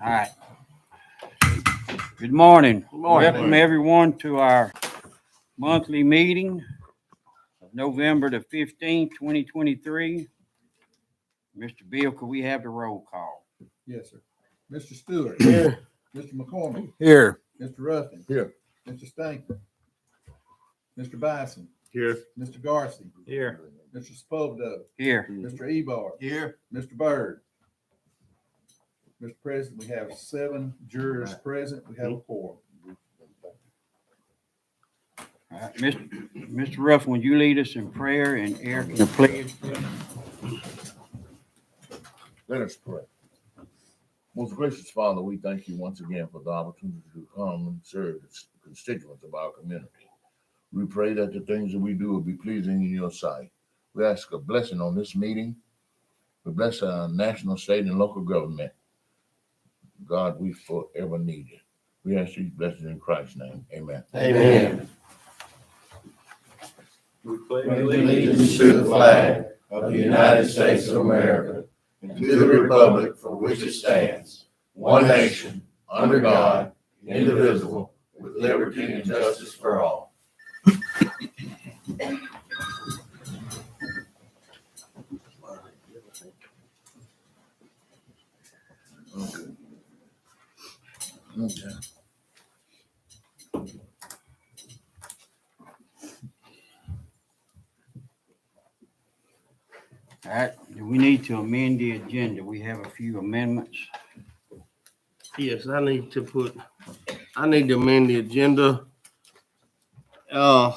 All right. Good morning. Good morning. Welcome everyone to our monthly meeting of November the 15th, 2023. Mr. Bill, could we have the roll call? Yes, sir. Mr. Stewart. Here. Mr. McCormick. Here. Mr. Ruffin. Here. Mr. Stanker. Mr. Bison. Here. Mr. Garcia. Here. Mr. Spovedove. Here. Mr. Ebar. Here. Mr. Byrd. Mr. President, we have 7 jurors present. We have a quorum. All right. Mr. Ruffin, would you lead us in prayer and Eric in the pledge? Let us pray. Most gracious Father, we thank you once again for the opportunity to come and serve the constituents of our community. We pray that the things that we do will be pleasing in your sight. We ask a blessing on this meeting. We bless our national, state, and local government. God, we forever need it. We ask these blessings in Christ's name. Amen. Amen. We pledge allegiance to the flag of the United States of America and to the republic for which it stands, one nation, under God, indivisible, with liberty and justice for all. Okay. All right. Do we need to amend the agenda? We have a few amendments. Yes, I need to amend the agenda about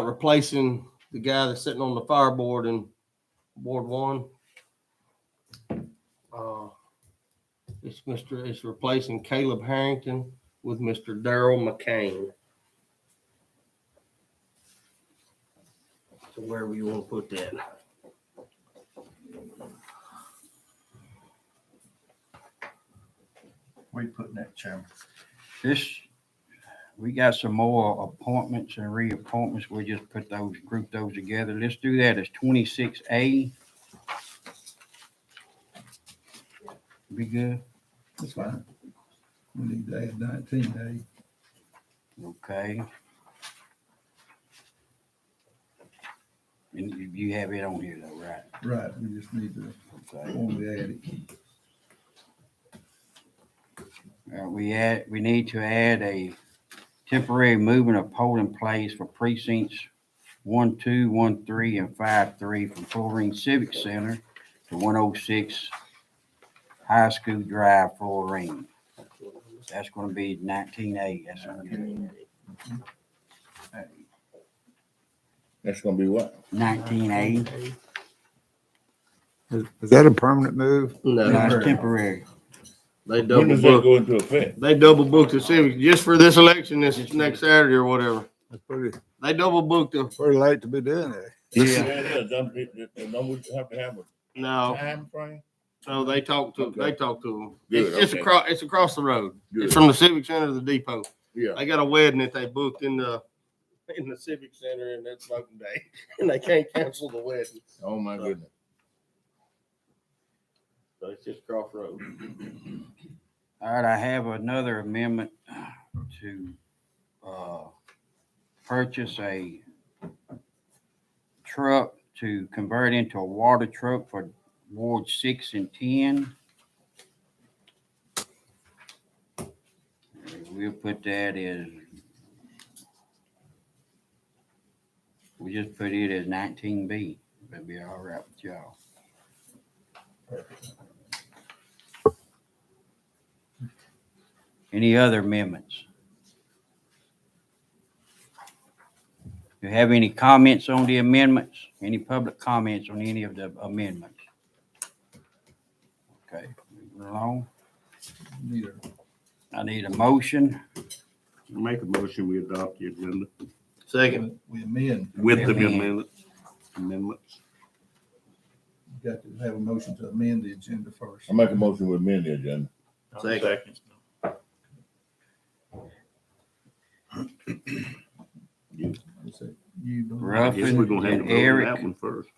replacing the guy that's sitting on the fire board in Ward 1. It's replacing Caleb Harrington with Mr. Darrell McCain. So wherever you want to put that. Where you putting that, Chairman? We got some more appointments and reappointments. We'll just group those together. Let's do that as 26A. Be good? That's fine. We need to add 19A. Okay. And you have it on here though, right? Right, we just need to Okay. formally add it. We need to add a temporary movement of polling place for precincts 1, 2, 1, 3, and 5, 3 from Florine Civic Center to 106 High School Drive, Florine. That's going to be 19A. That's gonna be That's gonna be what? 19A. Is that a permanent move? No, No, it's temporary. they When double does that booked. go into effect? They double booked the Civic just for this election this next Saturday or whatever. It's pretty They double booked the late to be doing that. Yeah. Don't we have to have a no. time frame? So they talked to Okay. them. Good, It's okay. across the road. Good. It's from the Civic Center to the depot. Yeah. They got a wedding that they booked in the Civic Center, and that's voting day, and they can't cancel the wedding. Oh, my goodness. So it's just crossroads. All right, I have another amendment to purchase a truck to convert into a water truck for Ward 6 and 10. We'll put that as, we just put it as 19B. That'll be all right with y'all. Any other amendments? Do you have any comments on the amendments? Any public comments on any of the amendments? Okay, moving along. I need a motion. Make a motion, we adopt the agenda Second. We amend. with the Amen. amendments. Got to have a motion to amend the agenda first. I make a motion to amend the agenda. Second. You I guess we're Ruffin gonna have to and vote on Eric. that one first.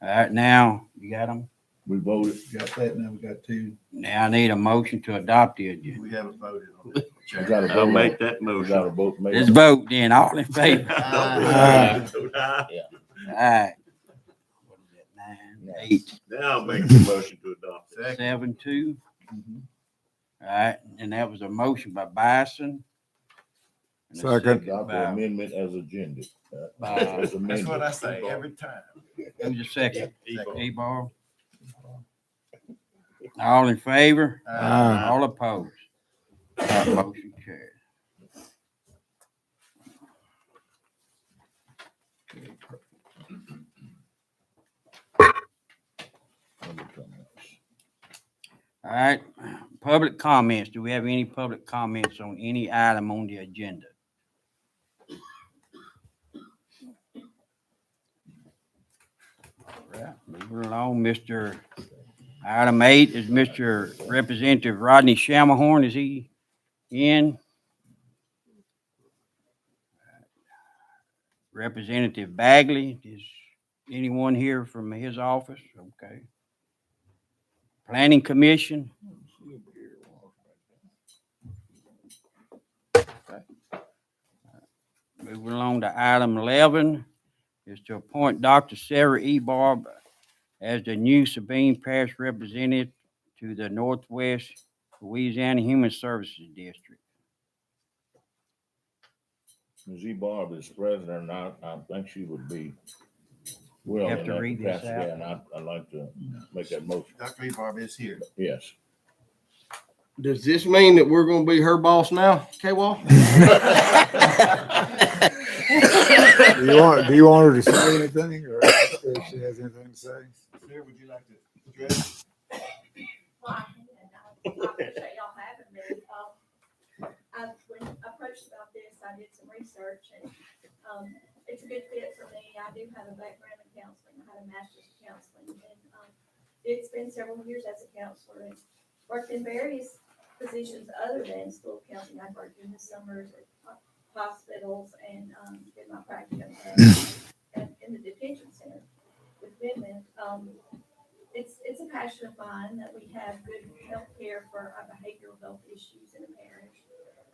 All right, now, you got them? We voted. Got that, now we got two. Now I need a motion to adopt the agenda. We haven't voted on it. We got to I'll vote. make that We got motion. to vote. Let's vote then, all in favor? Aye. All right. What is it, 9, 8, Now I'll make the motion to adopt. 7, 2? Mhm. All right, and that was a motion by Bison. And a Second. Adopt the by- amendment as agenda. That's what I say every time. Who's the second? Ebal. Ebal. All in favor? Aye. All opposed? That motion carried. All right, public comments. Do we have any public comments on any item on the agenda? All right, moving along, item 8 is Mr. Representative Rodney Shamahorn. Is he in? Representative Bagley, is anyone here from his office? Okay. Planning Commission? Okay. Moving along to item 11 is to appoint Dr. Sarah E. Barb as the new Sabine Parish representative to the Northwest Louisiana Human Services District. Ms. E. Barb is president, and I think she would be well You have in to that read this capacity, out. and I'd like to make that motion. Dr. Barb is here. Yes. Does this mean that we're gonna be her boss now, K-Wall? Do you want her to say anything or if she has anything to say? Sarah, would you like to address? Well, I appreciate y'all having me. When approached about this, I did some research and, it's a good fit for me. I do have a background in counseling. I had a master's in counseling and, did spend several years as a counselor and worked in various positions other than school counseling. I worked in the summers at hospitals and, did my practicum in the detention center with women. It's a passion of mine that we have good health care for our behavioral health issues in the parish.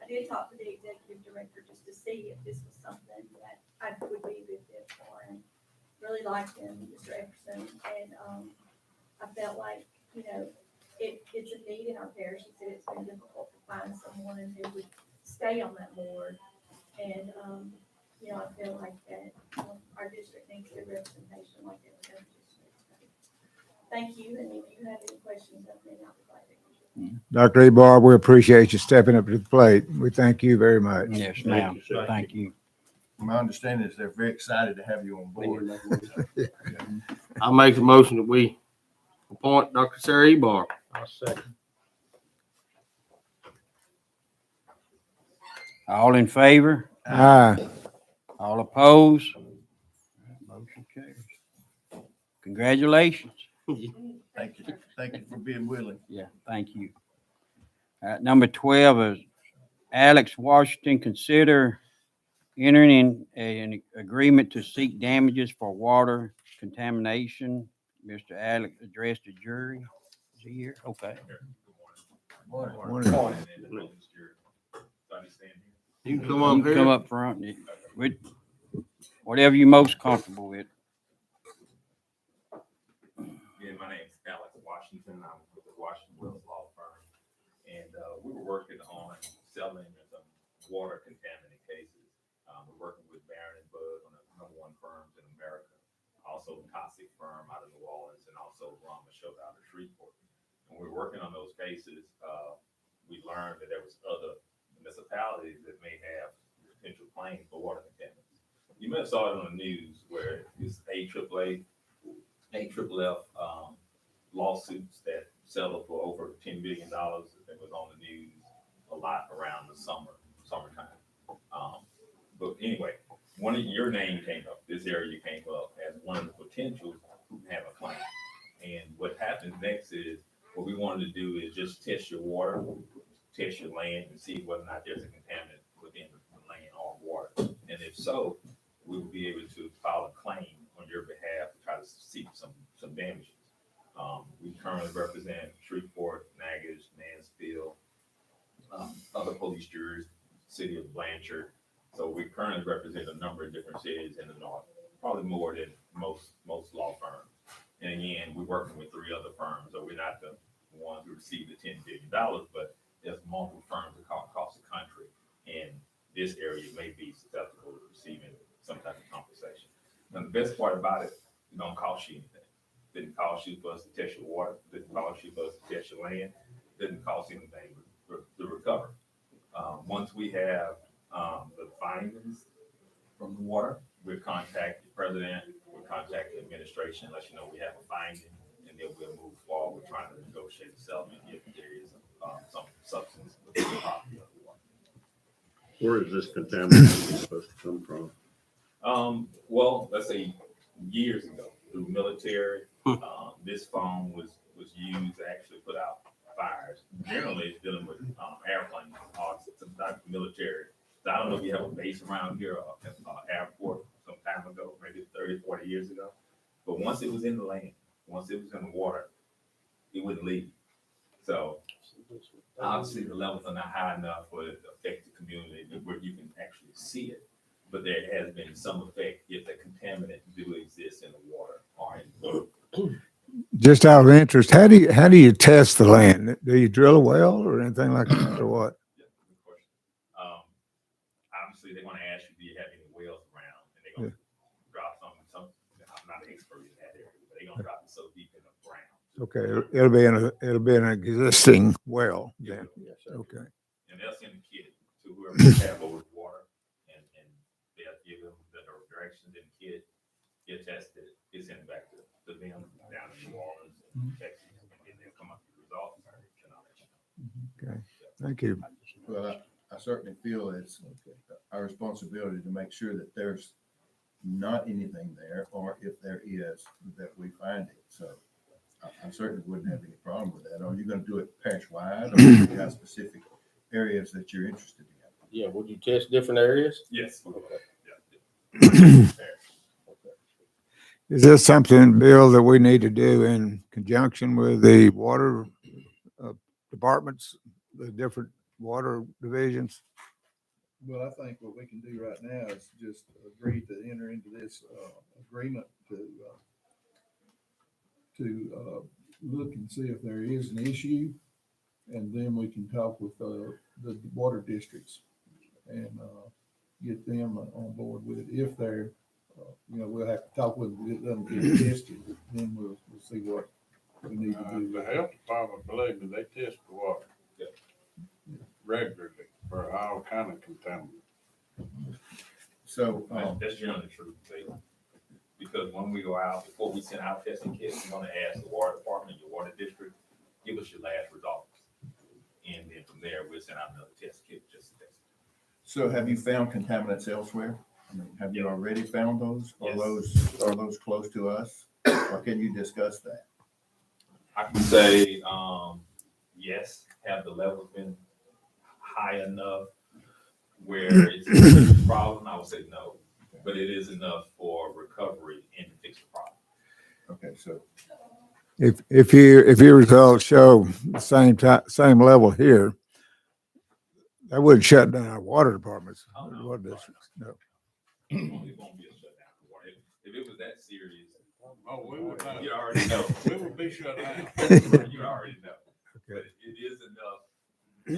I did talk to the executive director just to see if this was something that I would be a good fit for, and really liked him, Mr. Epperson, and I felt like, it's a need in our parish. He said it's been difficult to find someone who would stay on that board, and I feel like that our district needs good representation like that in other districts. Thank you, and if you have any questions of me, I'll be glad to answer. Dr. E. Barb, we appreciate you stepping up to the plate. We thank you very much. Yes, ma'am. Thank you. My understanding is they're very excited to have you on board. I'll make the motion that we appoint Dr. Sarah E. Barr. I'll second. All in favor? Aye. All opposed? Motion carries. Congratulations. Thank you. Thank you for being willing. Yeah, thank you. Number 12 is Alex Washington, consider entering in an agreement to seek damages for water contamination. Mr. Alex addressed the jury. Is he here? Okay. Morning. You can come up You can here. come up front with whatever you're most comfortable with. Yeah, my name's Alex Washington. I'm with the Washington Wells Law Firm. And we were working on settling some water contaminant cases. We're working with Barron and Bud, one of the #1 firms in America. Also a Cossack firm out of New Orleans, and also Ron Michaud out of Shreveport. When we were working on those cases, we learned that there was other municipalities that may have potential claims for water contaminants. You may have saw it on the news where it's AAA, AFFF lawsuits that settled for over $10 billion. That was on the news a lot around the summertime. But anyway, one of your name came up. This area came up as one of the potentials who have a claim. And what happens next is what we wanted to do is just test your water, test your land, and see whether or not there's a contaminant within the land or water. And if so, we will be able to file a claim on your behalf to try to seek some damages. We currently represent Shreveport, Natchez, Mansfield, other police juries, city of Blanchard. So we currently represent a number of different cities in the north, probably more than most law firms. And again, we're working with 3 other firms, so we're not the ones who received the $10 billion, but there's multiple firms across the country. And this area may be susceptible to receiving some type of compensation. And the best part about it, it don't cost you anything. It didn't cost you for us to test your water, it didn't cost you for us to test your land, it didn't cost anything to recover. Once we have the findings from the water, we'll contact the president, we'll contact the administration, let you know we have a finding, and then we'll move forward with trying to negotiate a settlement if there is some substance within the property of the water. Where is this contamination supposed to come from? Well, let's say years ago, through military, this foam was used to actually put out fires. Generally, it's dealing with airplanes or some type of military. So I don't know if you have a base around here or an airport some time ago, maybe 30, 40 years ago. But once it was in the land, once it was in the water, it wouldn't leave. So obviously the levels are not high enough for it to affect the community where you can actually see it. But there has been some effect if the contaminant do exist in the water or in Just out of interest, how do you test the land? Do you drill a well or anything like that, or what? Yeah, good question. Obviously, they're going to ask you, do you have any wells around? And they're going to drop some. I'm not an expert in that area, but they're going to drop it so deep in the ground. Okay, it'll be an existing well then. Yes, Okay. And they'll send a kit to whoever they have over the water, and they'll give them the directions in the kit. Get tested, get sent back to them down in New Orleans and Texas, and then they'll come up with the results. And I'll let you know. Okay. Thank you. Well, I certainly feel it's our responsibility to make sure that there's not anything there, or if there is, that we find it. So I certainly wouldn't have any problem with that. Are you going to do it parish-wide, or you got specific areas that you're interested in? Yeah, would you test different areas? Yes. Is this something, Bill, that we need to do in conjunction with the water departments, the different water divisions? Well, I think what we can do right now is just agree to enter into this agreement to look and see if there is an issue, and then we can talk with the water districts and get them on board with it. If they're, we'll have to talk with them, it doesn't get tested, then we'll see what we need to do. The health department, believe me, they test the water regularly for all kind of contaminants. So, That's generally true, Taylor. Because when we go out, before we send out testing kits, we're gonna ask the water department, your water district, give us your last results. And then from there, we'll send out another test kit just to test. so have you found contaminants elsewhere? I mean, have you already found those? Yes. Are those close to us? Or can you discuss that? I can say, yes, have the levels been high enough where it's a problem? I would say no, but it is enough for recovery and to fix the problem. Okay, so If your results show the same level here, that wouldn't shut down our water departments. Oh, no. Water districts, no. It won't be a shutdown for water. If it was that serious, Oh, we would not. you already know. We would be shut down. You already know. But Okay. it is enough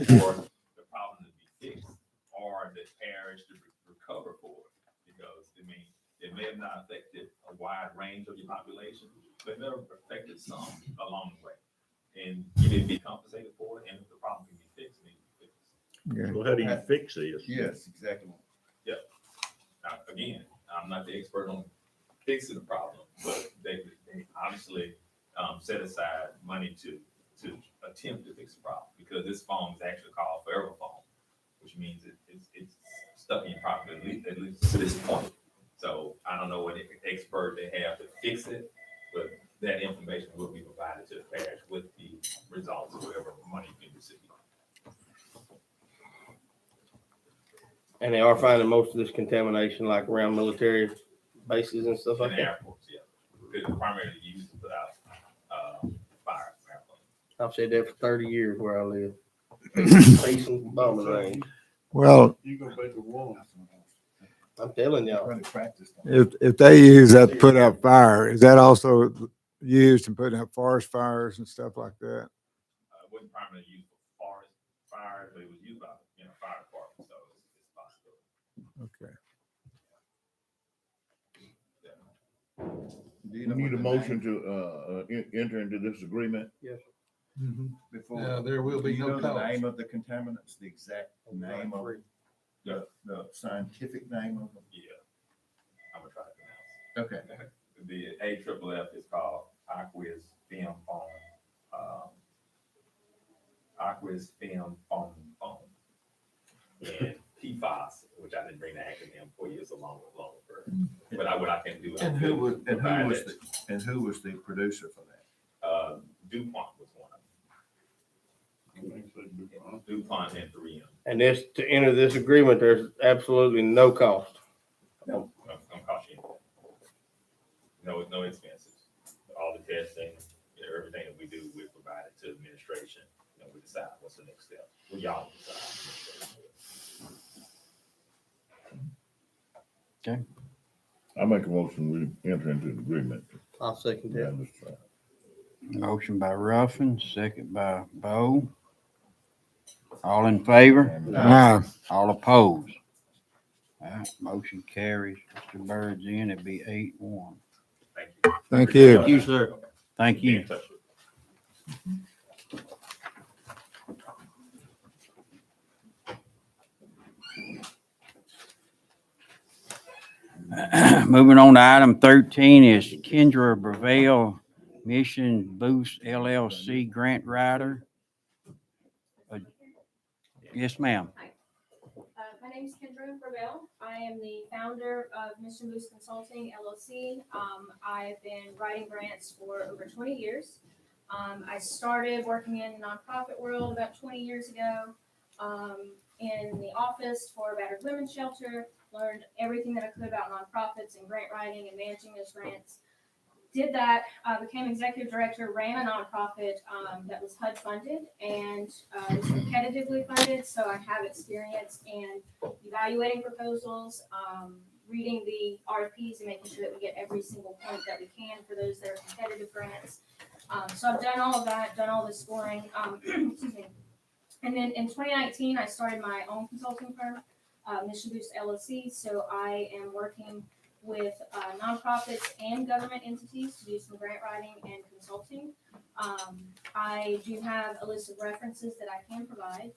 for the problem to be fixed or the parish to recover for it. Because, I mean, it may have not affected a wide range of your population, but it may have affected some along the way. And you need to be compensated for it, and if the problem can be fixed, it needs to be fixed. Okay. Well, how do you fix this? yes, exactly. Now, again, I'm not the expert on fixing the problem, but they obviously set aside money to attempt to fix the problem, because this foam is actually called forever foam, which means it's stuck in your property at least to this point. So I don't know what expert they have to fix it, but that information will be provided to the parish with the results of whatever money you can receive. And they are finding most of this contamination like around military bases and stuff In like the that. airports, yeah. Because primarily used to put out I've said that for 30 years where I live. Peace and bombing range. Well, You gonna be the one. I'm telling y'all. if they use that to put out fire, is that also used in putting out forest fires and stuff like that? It wasn't primarily used for forest fires, but it was used by, fire department, so it's possible. Okay. We need a motion to, enter into this agreement. Before, Yeah, there will be do you no know the cost. name of the contaminants, the exact name of it? The scientific name of them? Yeah. I'm gonna try to pronounce. Okay. The AFFF is called aqueous film foam. Aqueous film foam. And PFAS, which I didn't bring the acronym for you, it's a long word. But what I can do. And who was the producer for that? DuPont was one of them. DuPont and 3M. And this, to enter this agreement, there's absolutely no cost. No, I'm cautioning. No expenses. All the testing, everything that we do, we provide it to administration. We decide what's the next step. We y'all decide. Okay. I make a motion, we enter into the agreement. I'll second that. Motion by Ruffin, second by Bo. All in favor? Aye. All opposed? Motion carries. Mr. Bird's in, it'd be 8-1. Thank you. Thank you. Thank you, sir. Thank Be you. in touch with you. Moving on to item 13 is Kendra Breville, Mission Boost LLC grant writer. Yes, ma'am. My name is Kendra Ravel. I am the founder of Mission Boost Consulting LLC. I've been writing grants for over 20 years. I started working in the nonprofit world about 20 years ago in the office for a battered women's shelter. Learned everything that I could about nonprofits and grant writing and managing those grants. Did that, became executive director, ran a nonprofit that was HUD funded and was competitively funded. So I have experience in evaluating proposals, reading the RFPs and making sure that we get every single point that we can for those that are competitive grants. So I've done all of that, done all the scoring. Excuse me. And then in 2019, I started my own consulting firm, Mission Boost LLC. So I am working with nonprofits and government entities to do some grant writing and consulting. I do have a list of references that I can provide.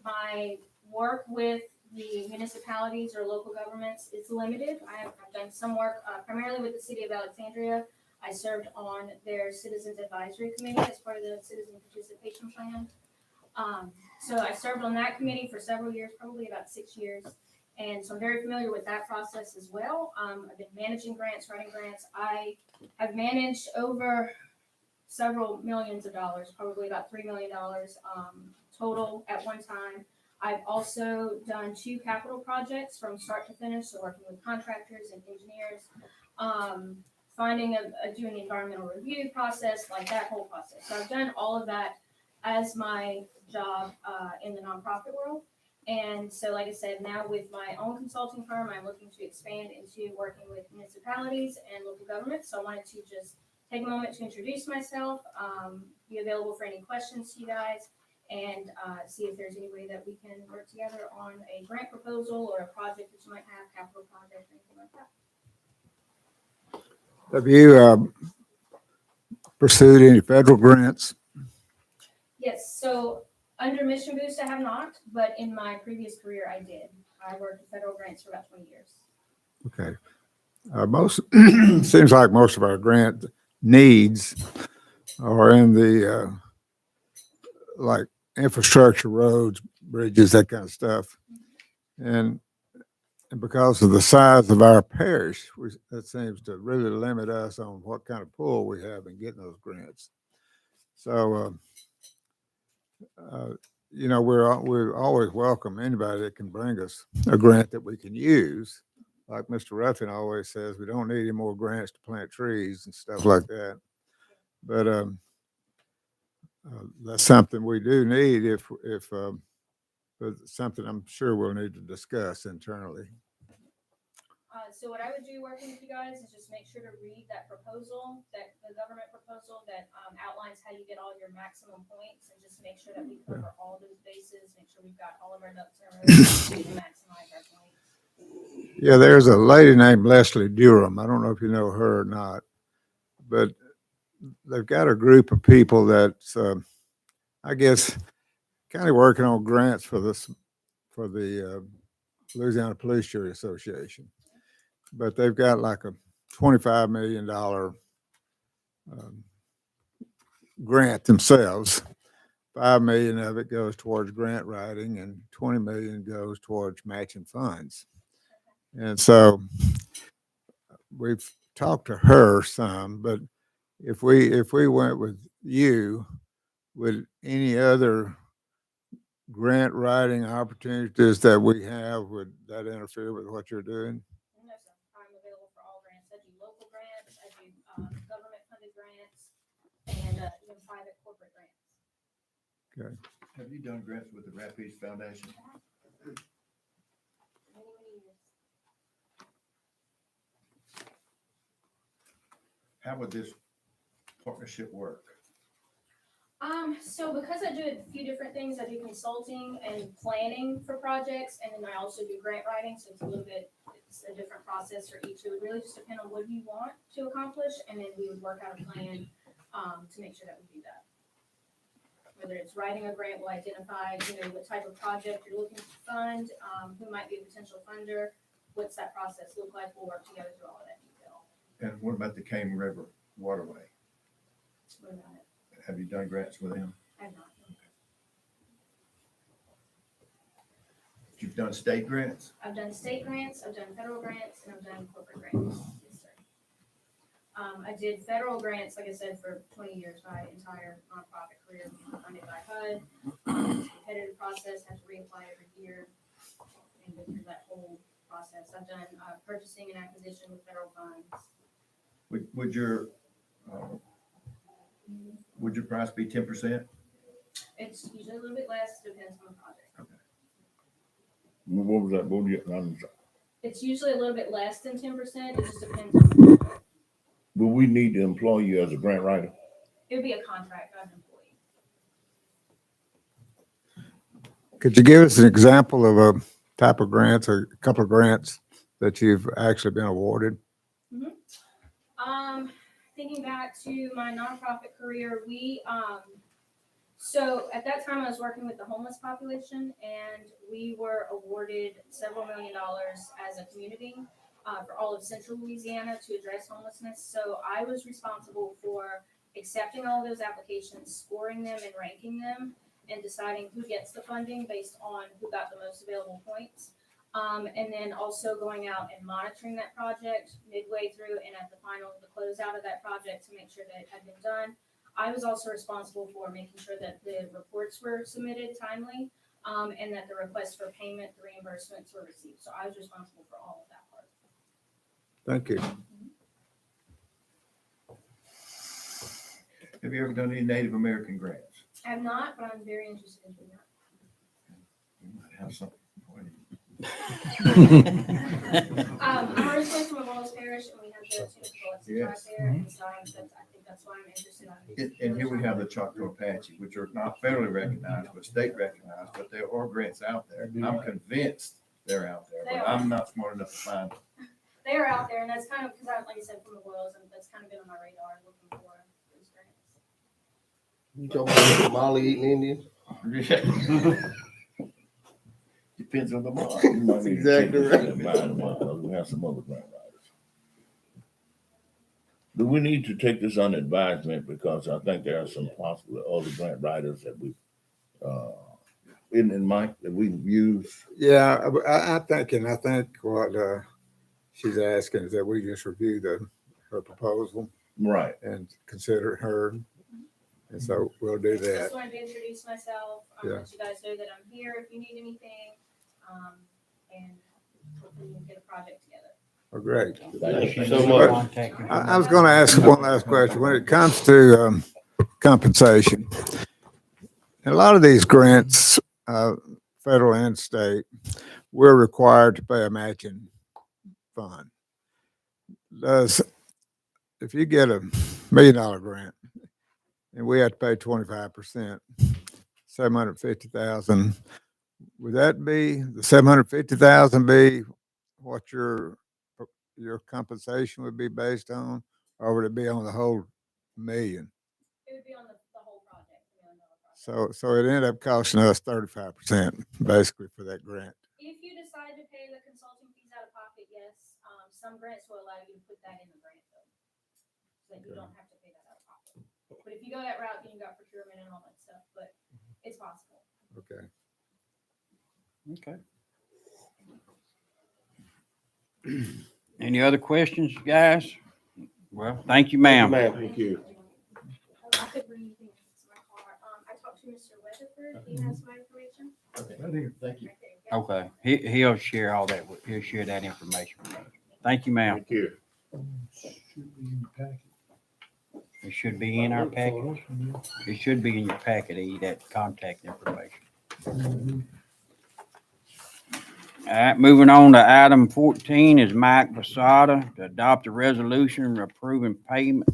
My work with the municipalities or local governments is limited. I've done some work primarily with the city of Alexandria. I served on their Citizens Advisory Committee as part of the Citizen Participation Plan. So I served on that committee for several years, probably about 6 years. And so I'm very familiar with that process as well. I've been managing grants, writing grants. I have managed over several millions of dollars, probably about $3 million total at one time. I've also done 2 capital projects from start to finish, so working with contractors and engineers, doing the environmental review process, like that whole process. So I've done all of that as my job in the nonprofit world. And so, like I said, now with my own consulting firm, I'm looking to expand into working with municipalities and local governments. So I wanted to just take a moment to introduce myself, be available for any questions to you guys, and see if there's any way that we can work together on a grant proposal or a project that you might have, capital project, or anything like that. Have you pursued any federal grants? Yes, so under Mission Boost, I have not, but in my previous career, I did. I worked with federal grants for about 20 years. Okay. Most seems like most of our grant needs are in the like infrastructure, roads, bridges, that kind of stuff. And because of the size of our parish, that seems to really limit us on what kind of pull we have in getting those grants. So, you know, we're always welcome anybody that can bring us a grant that we can use. Like Mr. Ruffin always says, we don't need any more grants to plant trees and stuff like that. But That's something we do need but something I'm sure we'll need to discuss internally. So what I would do working with you guys is just make sure to read that proposal, that the government proposal that outlines how you get all your maximum points, and just make sure that we cover all those bases, make sure we've got all of our ducks in a row to maximize our points. Yeah, there's a lady named Leslie Durham. I don't know if you know her or not, but they've got a group of people that's, I guess, kind of working on grants for the Louisiana Police Jury Association. But they've got like a $25 million grant themselves. 5 million of it goes towards grant writing and 20 million goes towards matching funds. And so we've talked to her some, but if we went with you, would any other grant writing opportunities that we have, would that interfere with what you're doing? No, sir. I'm available for all grants. I do local grants, I do government funded grants, and even private corporate grants. Okay. Have you done grants with the Rapids Foundation? Many, many years. How would this partnership work? So because I do a few different things, I do consulting and planning for projects, and then I also do grant writing, so it's a different process for each. It would really just depend on what you want to accomplish, and then we would work out a plan, to make sure that we do that. Whether it's writing a grant, we'll identify, what type of project you're looking to fund, who might be a potential funder, what's that process look like, we'll work together through all of that detail. And what about the Cane River Waterway? What about it? Have you done grants with them? I have not. You've done state grants? I've done state grants, I've done federal grants, and I've done corporate grants. Yes, sir. I did federal grants, like I said, for 20 years, my entire nonprofit career, funded by HUD. It's a competitive process, have to reapply every year, and go through that whole process. I've done purchasing and acquisition with federal funds. Would your price be 10%? It's usually a little bit less, depends on the project. What was that? What was it? It's usually a little bit less than 10%, it just depends on the project. Will we need to employ you as a grant writer? It would be a contract, not an employee. Could you give us an example of a type of grants or a couple of grants that you've actually been awarded? Thinking back to my nonprofit career, so at that time I was working with the homeless population, and we were awarded several $1 million as a community for all of central Louisiana to address homelessness. So I was responsible for accepting all of those applications, scoring them and ranking them, and deciding who gets the funding based on who got the most available points. And then also going out and monitoring that project midway through and at the closeout of that project to make sure that it had been done. I was also responsible for making sure that the reports were submitted timely, and that the requests for payment, the reimbursements were received. So I was responsible for all of that part. Thank you. Have you ever done any Native American grants? I have not, but I'm very interested in doing that. You might have something for you. I'm originally from Sabine Parish, and we have the two bullets right Yes. there, and so I think that's why I'm interested in. And here we have the Choctaw Apache, which are not federally recognized, but state recognized, but there are grants out there. I'm convinced they're out there, but I'm not smart enough to find them. They are out there, and that's kind of, because like I said, from the Royals, and that's kind of been on my radar, looking for those grants. You talking about the Somali eating Indians? Depends on the market. That's exactly right. We have some other grant writers. Do we need to take this under advisement, because I think there are some possible other grant writers that we, in Mike, that we've used. Yeah, I think what she's asking is that we just review her proposal Right. and consider her. And so we'll do that. Just wanted to introduce myself, Yeah. let you guys know that I'm here if you need anything, and hopefully we'll get a project together. Oh, great. Thank you so much. Contact I was going to ask one last question. When it comes to compensation, a lot of these grants, federal and state, we're required to pay a matching fund. If you get $1 million grant and we have to pay 25%, 750,000, would that be, the 750,000 be what your compensation would be based on? Or would it be on the whole million? It would be on the whole project, $1 million project. So it ended up costing us 35% basically for that grant. If you decide to pay the consulting fees out of pocket, yes, some grants will allow you to put that in the grant though. So you don't have to pay that out of pocket. But if you go that route, then you got procurement and all that stuff, but it's possible. Okay. Okay. Any other questions, guys? Well, thank you, ma'am. Thank you. I could bring you things in my car. I talked to Mr. Weatherford. He has my information. Thank you. Right there, yeah. Okay, he'll share all that, he'll share that information with us. Thank you, ma'am. Thank you. Should be in the packet. It should be in our package. It should be in your packet, that contact information. All right, moving on to item 14 is Mike Basada to adopt a resolution approving payment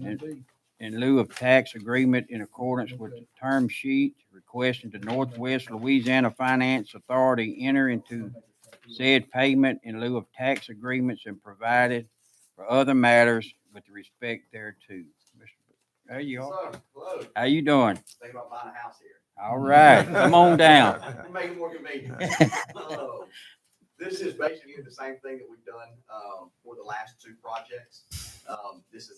in lieu of tax agreement in accordance with the term sheet, requesting the Northwest Louisiana Finance Authority enter into said payment in lieu of tax agreements and provided for other matters with respect thereto. There you are. Hello. How you doing? Thinking about buying a house here. All right, come on down. Make it more convenient. This is basically the same thing that we've done for the last two projects. This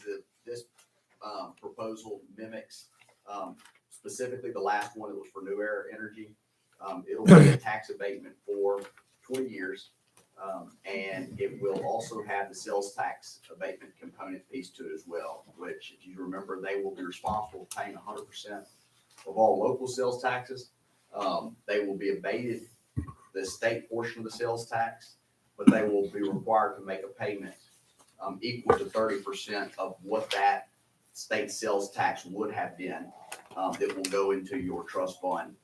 proposal mimics specifically the last one that was for New Era Energy. It'll be a tax abatement for 20 years. And it will also have the sales tax abatement component piece to it as well, which, if you remember, they will be responsible for paying 100% of all local sales taxes. They will be abated the state portion of the sales tax, but they will be required to make a payment equal to 30% of what that state sales tax would have been that will go into your trust fund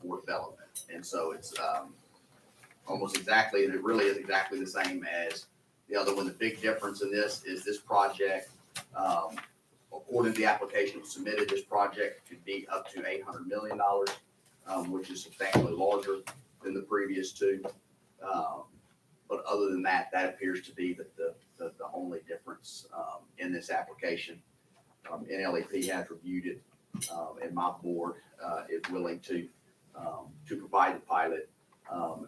for development. And so it's almost exactly, and it really is exactly the same as the other one. The big difference in this is this project, according to the application that was submitted, this project could be up to $800 million, which is substantially larger than the previous two. But other than that, that appears to be the only difference in this application. NLEP has reviewed it, and my board is willing to provide the pilot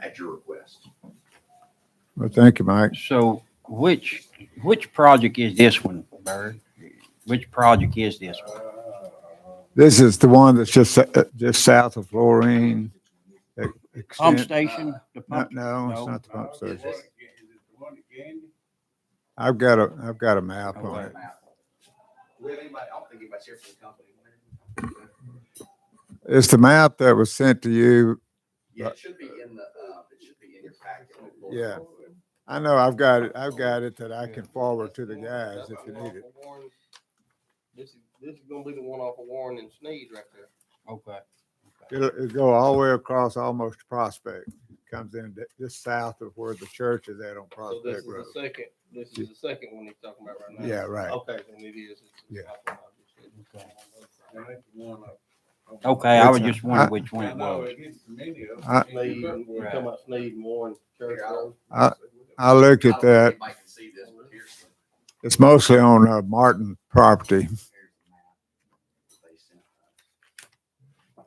at your request. Well, thank you, Mike. So which project is this one, Bird? Which project is this one? This is the one that's just south of Florine. Pump station? The pump? No, it's not the pump Is station. it the one at Candy? I've got a map on Okay. it. Do we have anybody? I don't think anybody's here from the company. It's the map that was sent to you. Yeah, it should be in your packet. Yeah. I know I've got it that I can forward to the guys if you need it. This is gonna be the one off of Warren and Sneed right there. Okay. It'll go all the way across almost to Prospect. Comes in just south of where the church is at on So this Prospect is Road. the second, this is the second one he's talking about right now. Yeah, right. Okay, then it is. Yeah. And that's the one up. Okay, I was just wondering which one I it know was. it gets many of I- them. Sneed, we're talking about Sneed, Warren, Church Road. I looked at that. Anybody can see this, but here's the. It's mostly on Martin property. Here's the map they sent us.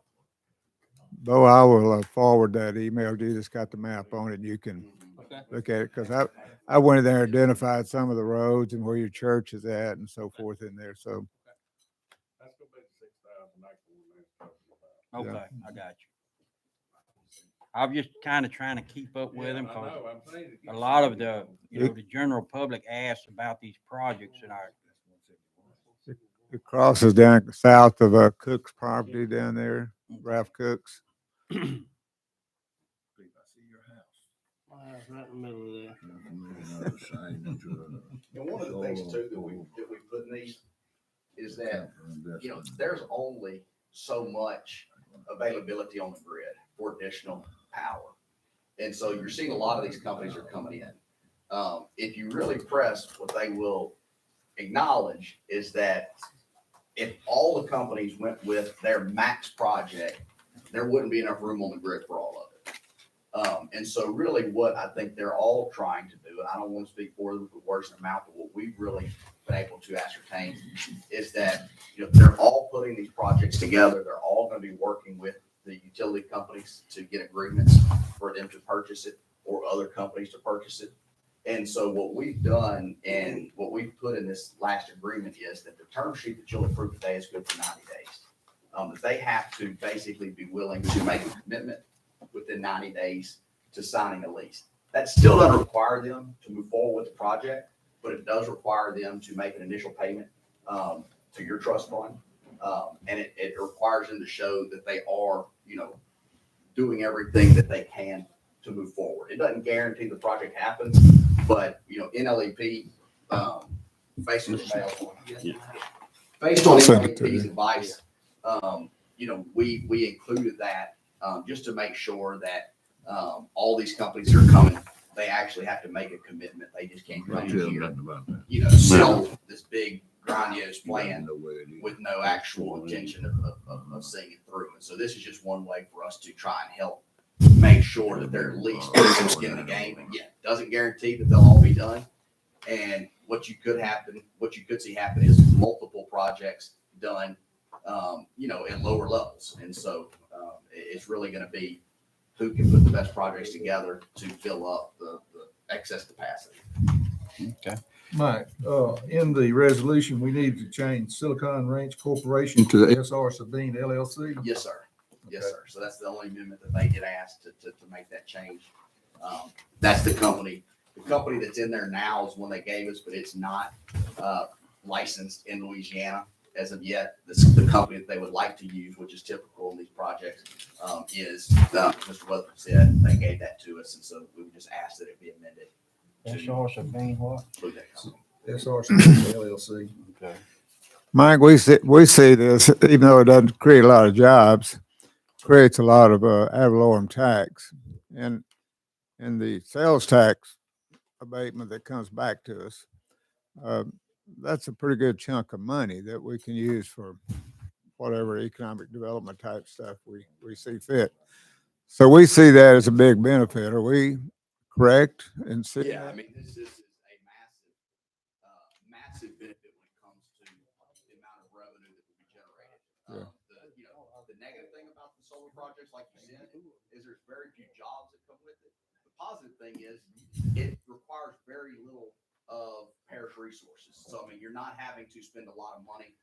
Though I will forward that email to you that's got the map on it. You can Okay. look at it because I went in there and identified some of the roads and where your church is at and so forth in there. So That's gonna be the 6,000 acre one that's talking about. Okay, I got you. I'm just kind of trying to keep up with them Yeah, I because know, I'm saying it a gets lot of many the, the general public asks about these projects and it crosses down south of Cook's property down there, Ralph Cook's. Right in the middle of there. And one of the things too that we put in these is that, there's only so much availability on the grid for additional power. And so you're seeing a lot of these companies are coming in. If you really press, what they will acknowledge is that if all the companies went with their max project, there wouldn't be enough room on the grid for all of it. And so really what I think they're all trying to do, and I don't want to speak for them with words in their mouth, but what we've really been able to ascertain is that, they're all putting these projects together. They're all going to be working with the utility companies to get agreements for them to purchase it or other companies to purchase it. And so what we've done and what we've put in this last agreement is that the term sheet that you'll approve today is good for 90 days. That they have to basically be willing to make a commitment within 90 days to signing a lease. That still doesn't require them to move forward with the project, but it does require them to make an initial payment to your trust fund. And it requires them to show that they are, doing everything that they can to move forward. It doesn't guarantee the project happens, but, NLEP, based on NLEP's advice, we included that just to make sure that all these companies that are coming, they actually have to make a commitment. They just can't come in here, sell this big grandiose plan with no actual intention of seeing it through. And so this is just one way for us to try and help make sure that they're at least putting some skin in the game. And yeah, doesn't guarantee that they'll all be done. And what you could see happen is multiple projects done, at lower levels. And so it's really going to be who can put the best projects together to fill up the excess capacity. Okay. Mike, in the resolution, we need to change Silicon Ranch Corporation to the SR Sabine LLC. Yes, sir. Yes, sir. So that's the only amendment that they get asked to make that change. That's the company. The company that's in there now is one they gave us, but it's not licensed in Louisiana as of yet. The company that they would like to use, which is typical in these projects, is Mr. Weatherford said they gave that to us, and so we would just ask that it be amended. SR Sabine what? Include that company. SR Sabine LLC. Okay. Mike, we see this, even though it doesn't create a lot of jobs, creates a lot of ad valorem tax. And the sales tax abatement that comes back to us, that's a pretty good chunk of money that we can use for whatever economic development type stuff we see fit. So we see that as a big benefit. Are we correct in seeing Yeah, that? I mean, this is a massive benefit when it comes to the amount of revenue that will be generated. Yeah. The negative thing about the solar projects, like you said, is there's very few jobs that come with it. The positive thing is it requires very little of parish resources. So, I mean, you're not having to spend a lot of money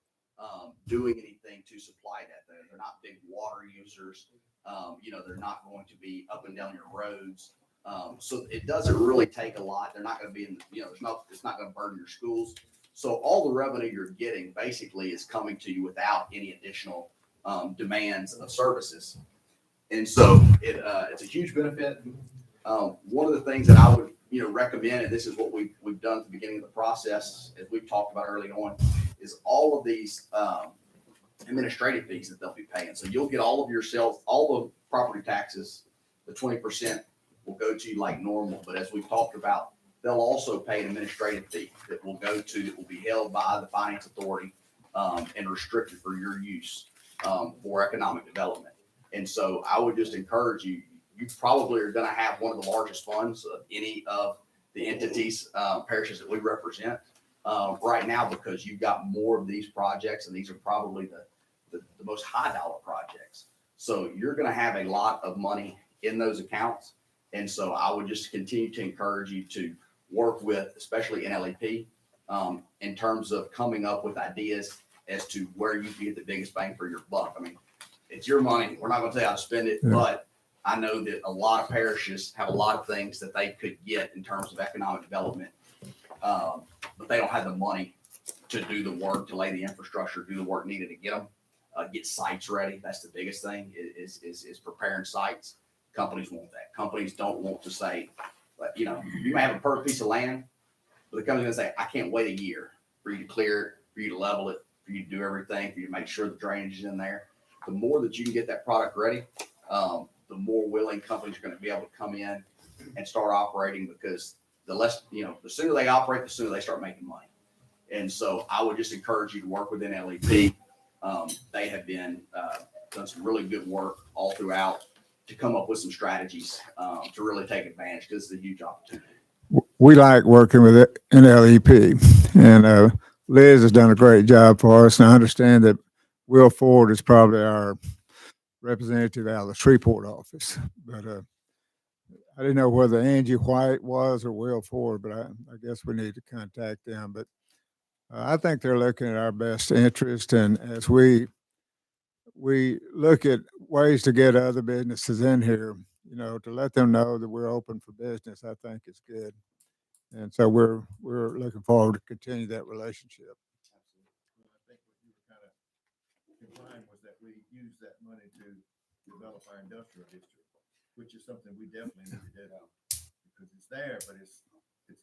doing anything to supply that. They're not big water users. They're not going to be up and down your roads. So it doesn't really take a lot. They're not going to be in, it's not going to burden your schools. So all the revenue you're getting basically is coming to you without any additional demands of services. And so it's a huge benefit. One of the things that I would, recommend, and this is what we've done at the beginning of the process, as we've talked about early on, is all of these administrative fees that they'll be paying. So you'll get all of your sales, all the property taxes, the 20% will go to you like normal. But as we've talked about, they'll also pay an administrative fee that will be held by the finance authority and restricted for your use for economic development. And so I would just encourage you, you probably are going to have one of the largest funds of any of the entities, parishes that we represent right now, because you've got more of these projects, and these are probably the most high dollar projects. So you're going to have a lot of money in those accounts. And so I would just continue to encourage you to work with, especially NLEP, in terms of coming up with ideas as to where you can get the biggest bang for your buck. I mean, it's your money. We're not going to tell you how to spend it, but I know that a lot of parishes have a lot of things that they could get in terms of economic development, but they don't have the money to do the work, to lay the infrastructure, do the work needed to get them, get sites ready. That's the biggest thing is preparing sites. Companies want that. Companies don't want to say, you may have a perfect piece of land, but the company's going to say, I can't wait a year for you to clear it, for you to level it, for you to do everything, for you to make sure the drainage is in there. the more that you can get that product ready, the more willing companies are going to be able to come in and start operating, because the less, the sooner they operate, the sooner they start making money. And so I would just encourage you to work with NLEP. They have been done some really good work all throughout to come up with some strategies to really take advantage, because it's a huge opportunity. We like working with NLEP, and Liz has done a great job for us. And I understand that Will Ford is probably our representative out of the Shreveport office, but I didn't know whether Angie White was or Will Ford, but I guess we need to contact them. But I think they're looking at our best interest, and as we look at ways to get other businesses in here, to let them know that we're open for business, I think is good. And so we're looking forward to continue that relationship. I think what you were kind of implying was that we use that money to develop our industrial district, which is something we definitely need to do, because it's there, but it's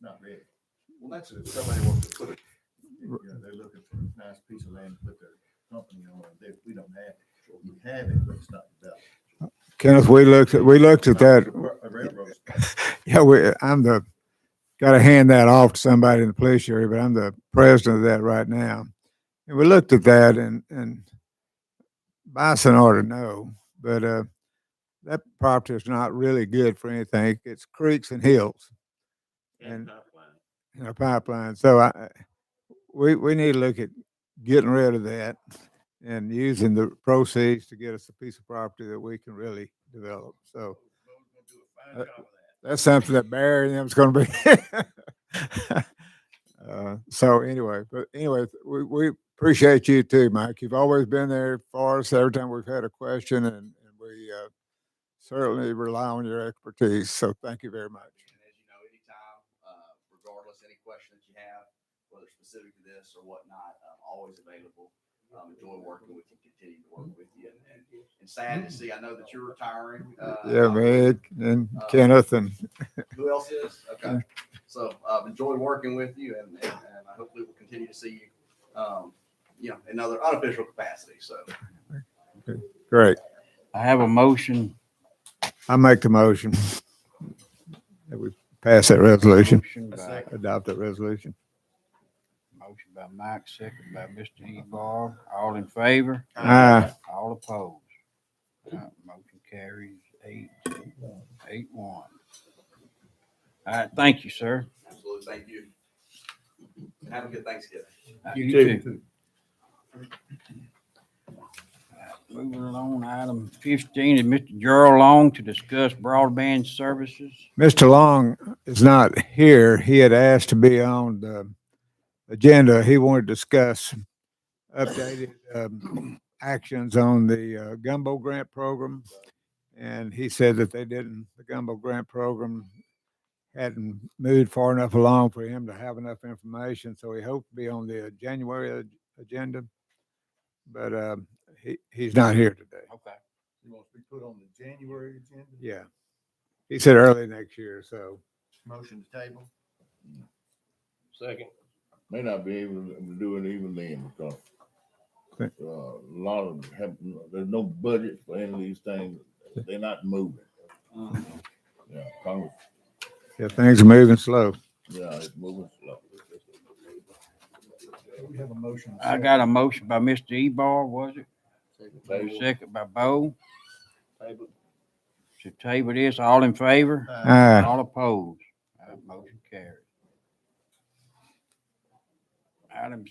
not ready. Well, that's it. Somebody wants to put it. They're looking for a nice piece of land to put their company on. We don't have it. We have it, but it's not developed. Kenneth, we looked at that. A railroad. Yeah, got to hand that off to somebody in the police area, but I'm the president of that right now. And we looked at that, and Bison ought to know, but that property is not really good for anything. It's creeks and hills and a pipeline. So we need to look at getting rid of that and using the proceeds to get us a piece of property that we can really develop. So that's something that Barry and them's going to be. So anyway, we appreciate you too, Mike. You've always been there for us every time we've had a question, and we certainly rely on your expertise. So thank you very much. And as you know, anytime, regardless, any question that you have, whether specific to this or whatnot, I'm always available. Enjoy working with you, continue to work with you, and sad to see. I know that you're retiring. Yeah, Meg and Kenneth and who else is? Okay, so enjoy working with you, and I hopefully will continue to see you, in another unofficial capacity. So great. I have a motion. I make the motion that we pass that resolution, adopt that resolution. Motion by Mike, second by Mr. Ebar. All in favor? Aye. All opposed? Motion carries 8-1. All right, thank you, sir. absolutely, thank you, and have a good Thanksgiving. You too. Moving along, item 15 is Mr. Gerald Long to discuss broadband services. Mr. Long is not here. He had asked to be on the agenda. He wanted to discuss updated actions on the Gumbo Grant Program. And he said that the Gumbo Grant Program hadn't moved far enough along for him to have enough information. So he hoped to be on the January agenda, but he's not here today. Okay. He wants to be put on the January agenda. Yeah. He said early next year, so. Motion to table. Second. May not be able to do it even then, because a lot of there's no budget for any of these things. They're not moving. Yeah, Congress. Yeah, things are moving slow. Yeah, it's moving slow. We have a motion. I got a motion by Mr. Ebar, was it? Table. Second by Bo. Table. To table this, all in favor? Aye. All opposed? Motion carries. Item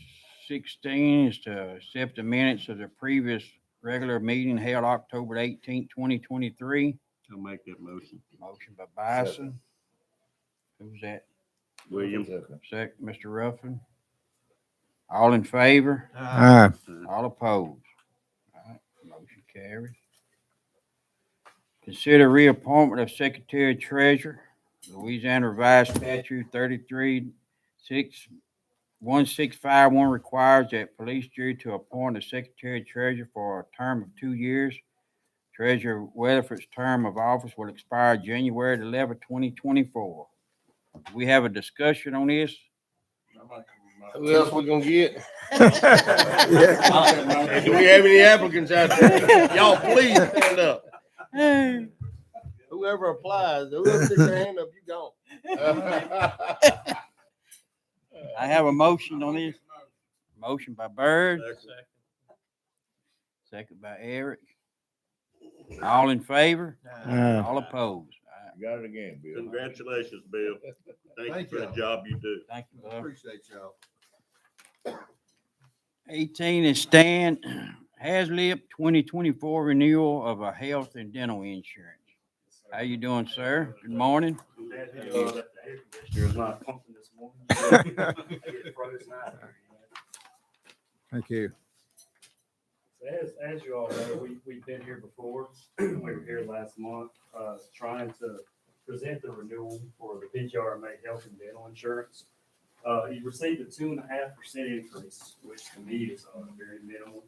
16 is to accept the minutes of the previous regular meeting held October 18th, 2023. I'll make that motion. Motion by Bison. Who's that? William. Second, Mr. Ruffin. All in favor? Aye. All opposed? All right, motion carries. Consider reappointment of Secretary Treasurer, Louisiana Revised Statute 33-1651 requires that police jury to appoint a Secretary Treasurer for a term of 2 years. Treasurer Weatherford's term of office will expire January 11, 2024. We have a discussion on this. I make Who else we gonna get? Yeah. Hey, do we have any applicants out there? Y'all please stand up. Whoever applies, whoever sticks their hand up, you gone. I have a motion on this. Motion by Bird, second by Eric. All in favor? All opposed? You got it again, Bill. Congratulations, Bill. Thank you Thank for the y'all. job you do. Thank you, Bob. Appreciate y'all. 18 is Stan Haslip, 2024 renewal of a health and dental insurance. How you doing, sir? Good morning. There's not pumping this morning. Thank you. As you all know, we've been here before. We were here last month, trying to present the renewal for the PGRMA health and dental insurance. You received a 2.5% increase, which to me is very minimal.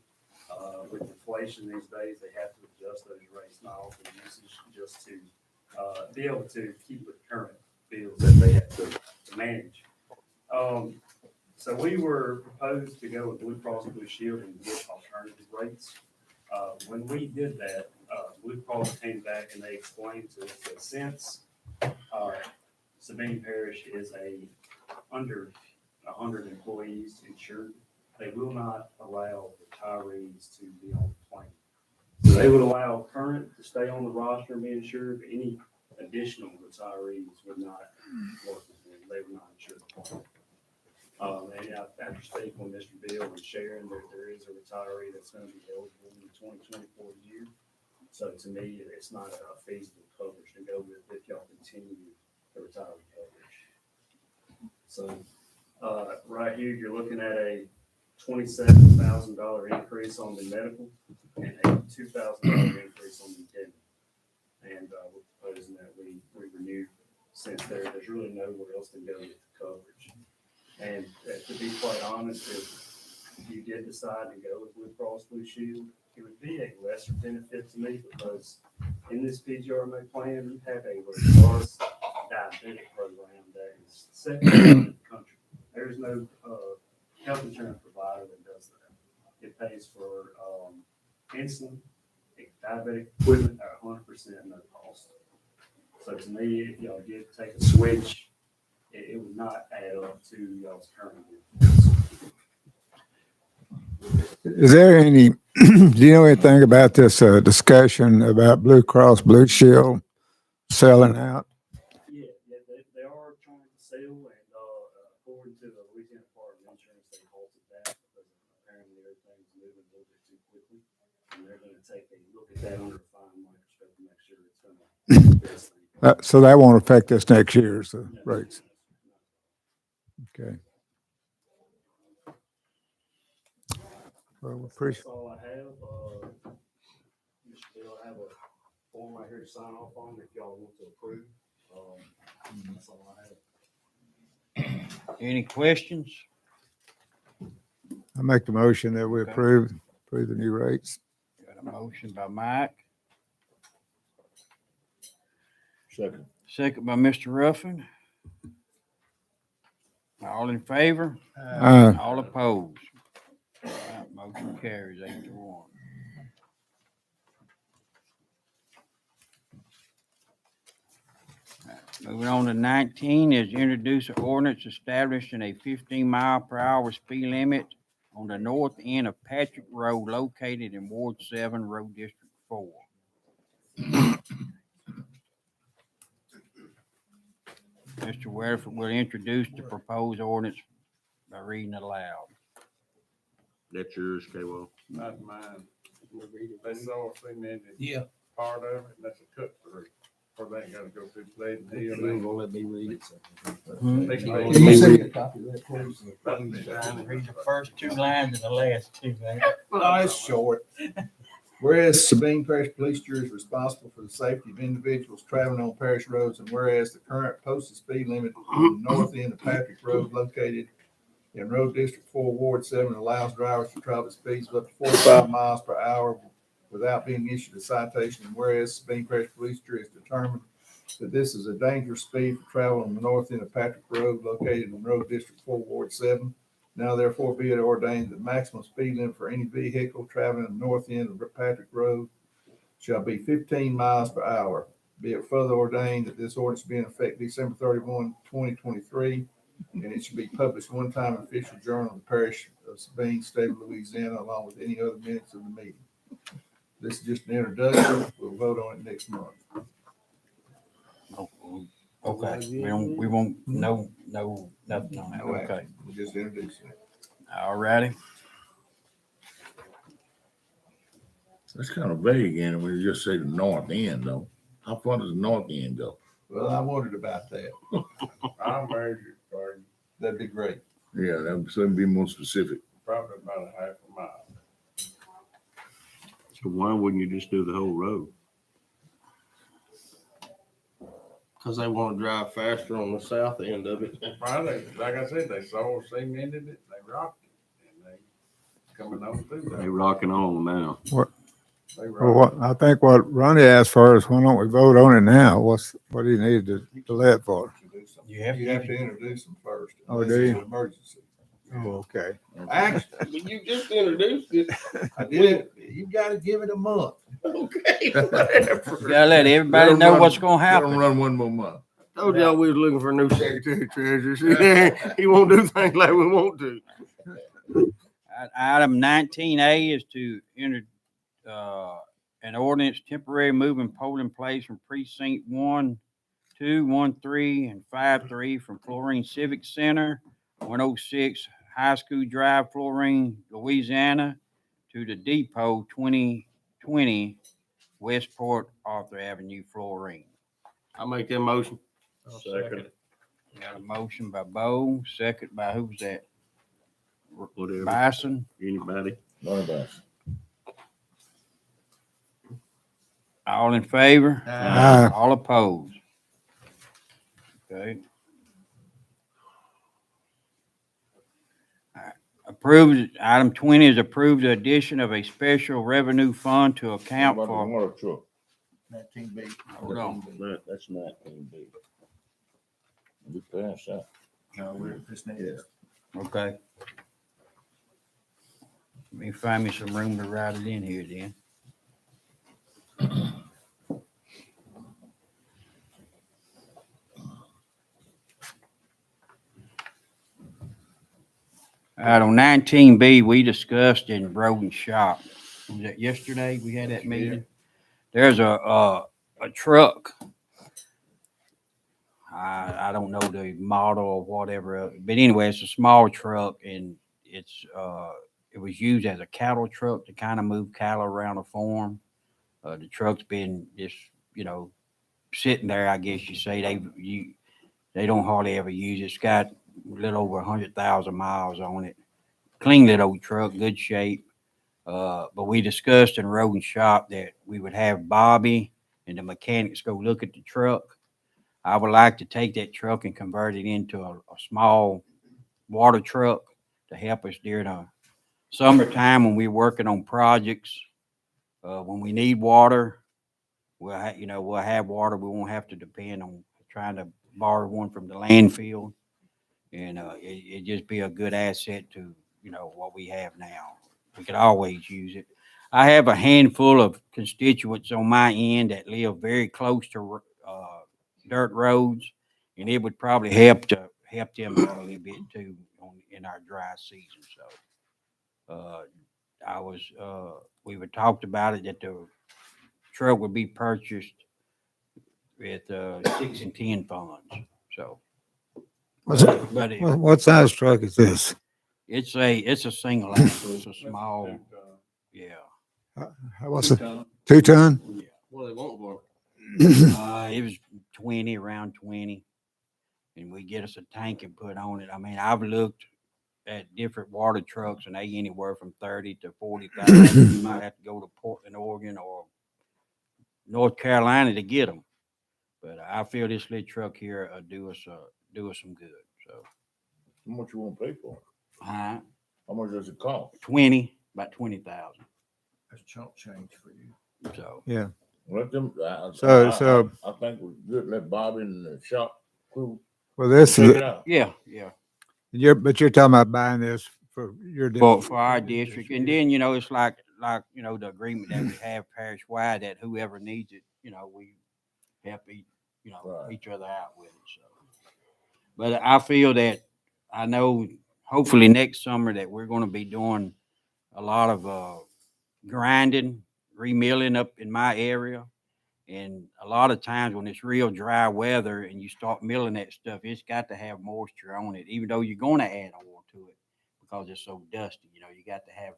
With inflation these days, they have to adjust those rates now for usage just to be able to keep with current bills that they have to manage. So we were proposed to go with Blue Cross Blue Shield and get alternative rates. When we did that, Blue Cross came back and they explained to us that since Sabine Parish is under 100 employees insured, they will not allow retirees to be on the plan. So they would allow current to stay on the roster and be insured, but any additional retirees would not work with them. They were not insured. And after speaking with Mr. Bill and Sharon, there is a retiree that's going to be eligible in the 2024 year. So to me, it's not a feasible coverage to go with if y'all continue the retiree coverage. So right here, you're looking at a $27,000 increase on the medical and a $2,000 increase on the dental. And we're proposing that we renew since there's really nowhere else to go with the coverage. And to be quite honest, if you did decide to go with Blue Cross Blue Shield, it would be a lesser benefit to me because in this PGRMA plan, you have a robust diabetic program that is second in the country. There is no health insurance provider that does that. It pays for insulin, diabetic equipment at 100% no cost. So to me, if y'all did take a switch, it would not add up to y'all's current benefits. Is there any, do you know anything about this discussion about Blue Cross Blue Shield selling out? Yeah, they are trying to sell, and according to the Louisiana Department of Insurance, they halted that because apparently everything's moving a little bit too quickly, and they're going to take a look at that under a fine microscope to make sure it's going to be the best thing. So that won't affect us next year's rates. Okay. Well, we appreciate. That's all I have. Mr. Bill, I have a form right here to sign off on if y'all want to approve. That's all I have. Any questions? I make the motion that we Okay. approve the new rates. Got a motion by Mike, Second. second by Mr. Ruffin. All in favor? All opposed? All right, motion carries 8-1. Moving on to 19 is introduce an ordinance establishing a 15-mile-per-hour speed limit on the north end of Patrick Road located in Ward 7, Road District 4. Mr. Weatherford will introduce the proposed ordinance by reading aloud. That's yours, K-Well. Not mine. They saw a cemented part of it, and that's a cut through. Or they ain't gotta go through the blade and You deal. ain't gonna let me read it. They can go- Can you see a copy of that, please? Read the first two lines and the last two, man. No, it's short. Whereas Sabine Parish Police Jury is responsible for the safety of individuals traveling on parish roads, and whereas the current posted speed limit on the north end of Patrick Road located in Road District 4, Ward 7 allows drivers to travel at speeds of up to 45 miles per hour without being issued a citation, and whereas Sabine Parish Police Jury has determined that this is a dangerous speed for travel on the north end of Patrick Road located in Road District 4, Ward 7, Now therefore be it ordained that the maximum speed limit for any vehicle traveling the north end of Patrick Road shall be 15 miles per hour. Be it further ordained that this ordinance be in effect December 31, 2023, and it should be published one time in official journal of the parish of Sabine, state of Louisiana, along with any other minutes of the meeting. This is just an introduction. We'll vote on it next month. Okay, we won't, no, nothing on that, No okay. action. We'll just introduce it. All righty. That's kind of vague, and we just say the north end though. How far does the north end go? Well, I wondered about that. I measured for you, That'd be great. Yeah, that would so be more specific. probably about a half a mile. So why wouldn't you just do the whole road? Cause they wanna drive faster on the south end of it. Friday, like I said, they saw cemented it, they rocked it, and they coming on through They there. rocking on now. They Well, rocked what, I think what Ronnie asked for is why don't we vote on it now? What do you need to delay it for? You have You have to introduce them first. Oh, unless do it's you? an emergency. Oh, okay. Actually, You just introduced it. I did. You gotta give it a month. Okay, whatever. You gotta let everybody know what's gonna Let happen. them run one more month. Told y'all we was looking for a new secretary treasurer. He won't do things like we want to. Item 19A is to enter, an ordinance temporary moving polling place from precinct 1, 2, 1, 3, and 5, 3 from Florine Civic Center, 106 High School Drive, Florine, Louisiana, to the depot 2020 Westport Arthur Avenue, Florine. I'll make that motion. Second. Got a motion by Bo, second by who's that? Whatever. Bison. Anybody? None of us. All in favor? Aye. All opposed? Okay. Approved, item 20 is approved the addition of a special revenue fund to account What about the for, water truck? 19B. hold on, That's not gonna be. We passed that. No, we're just next. okay. Let me find me some room to write it in here then. Item 19B, we discussed in Road and Shop. Was that yesterday we had that meeting? There's a truck. I don't know the model or whatever, but anyway, it's a small truck and it's, it was used as a cattle truck to kind of move cattle around a farm. The truck's been just, sitting there, I guess you say. They don't hardly ever use it. It's got a little over 100,000 miles on it. Clean little old truck, good shape. But we discussed in Road and Shop that we would have Bobby and the mechanics go look at the truck. I would like to take that truck and convert it into a small water truck to help us during the summertime when we're working on projects. When we need water, we'll have water. We won't have to depend on trying to borrow one from the landfill. And it just be a good asset to, what we have now. We could always use it. I have a handful of constituents on my end that live very close to dirt roads, and it would probably help them out a little bit too in our dry season. So we were talked about it that the truck would be purchased with 6 and 10 funds. So, What size truck is this? it's a single axle. It's a small, yeah. What's it? 2 ton? What do they want for? It was 20, around 20, and we get us a tank and put on it. I mean, I've looked at different water trucks, and they anywhere from 30 to 40,000. You might have to go to Portland, Oregon, or North Carolina to get them. But I feel this little truck here do us some good. So, How much you want to pay for it? How much does it cost? about 20,000. That's chump change for you. So Let them. So- I think we good. Let Bobby and the shop crew Well, this check is, it out. yeah. But you're talking about buying this for your district. For our district. And then, it's like, the agreement that we have parish wide that whoever needs it, we help Right. each other out with it. So, but I feel that I know hopefully next summer that we're going to be doing a lot of grinding, remilling up in my area. And a lot of times when it's real dry weather and you start milling that stuff, it's got to have moisture on it, even though you're going to add oil to it because it's so dusty. You got to have,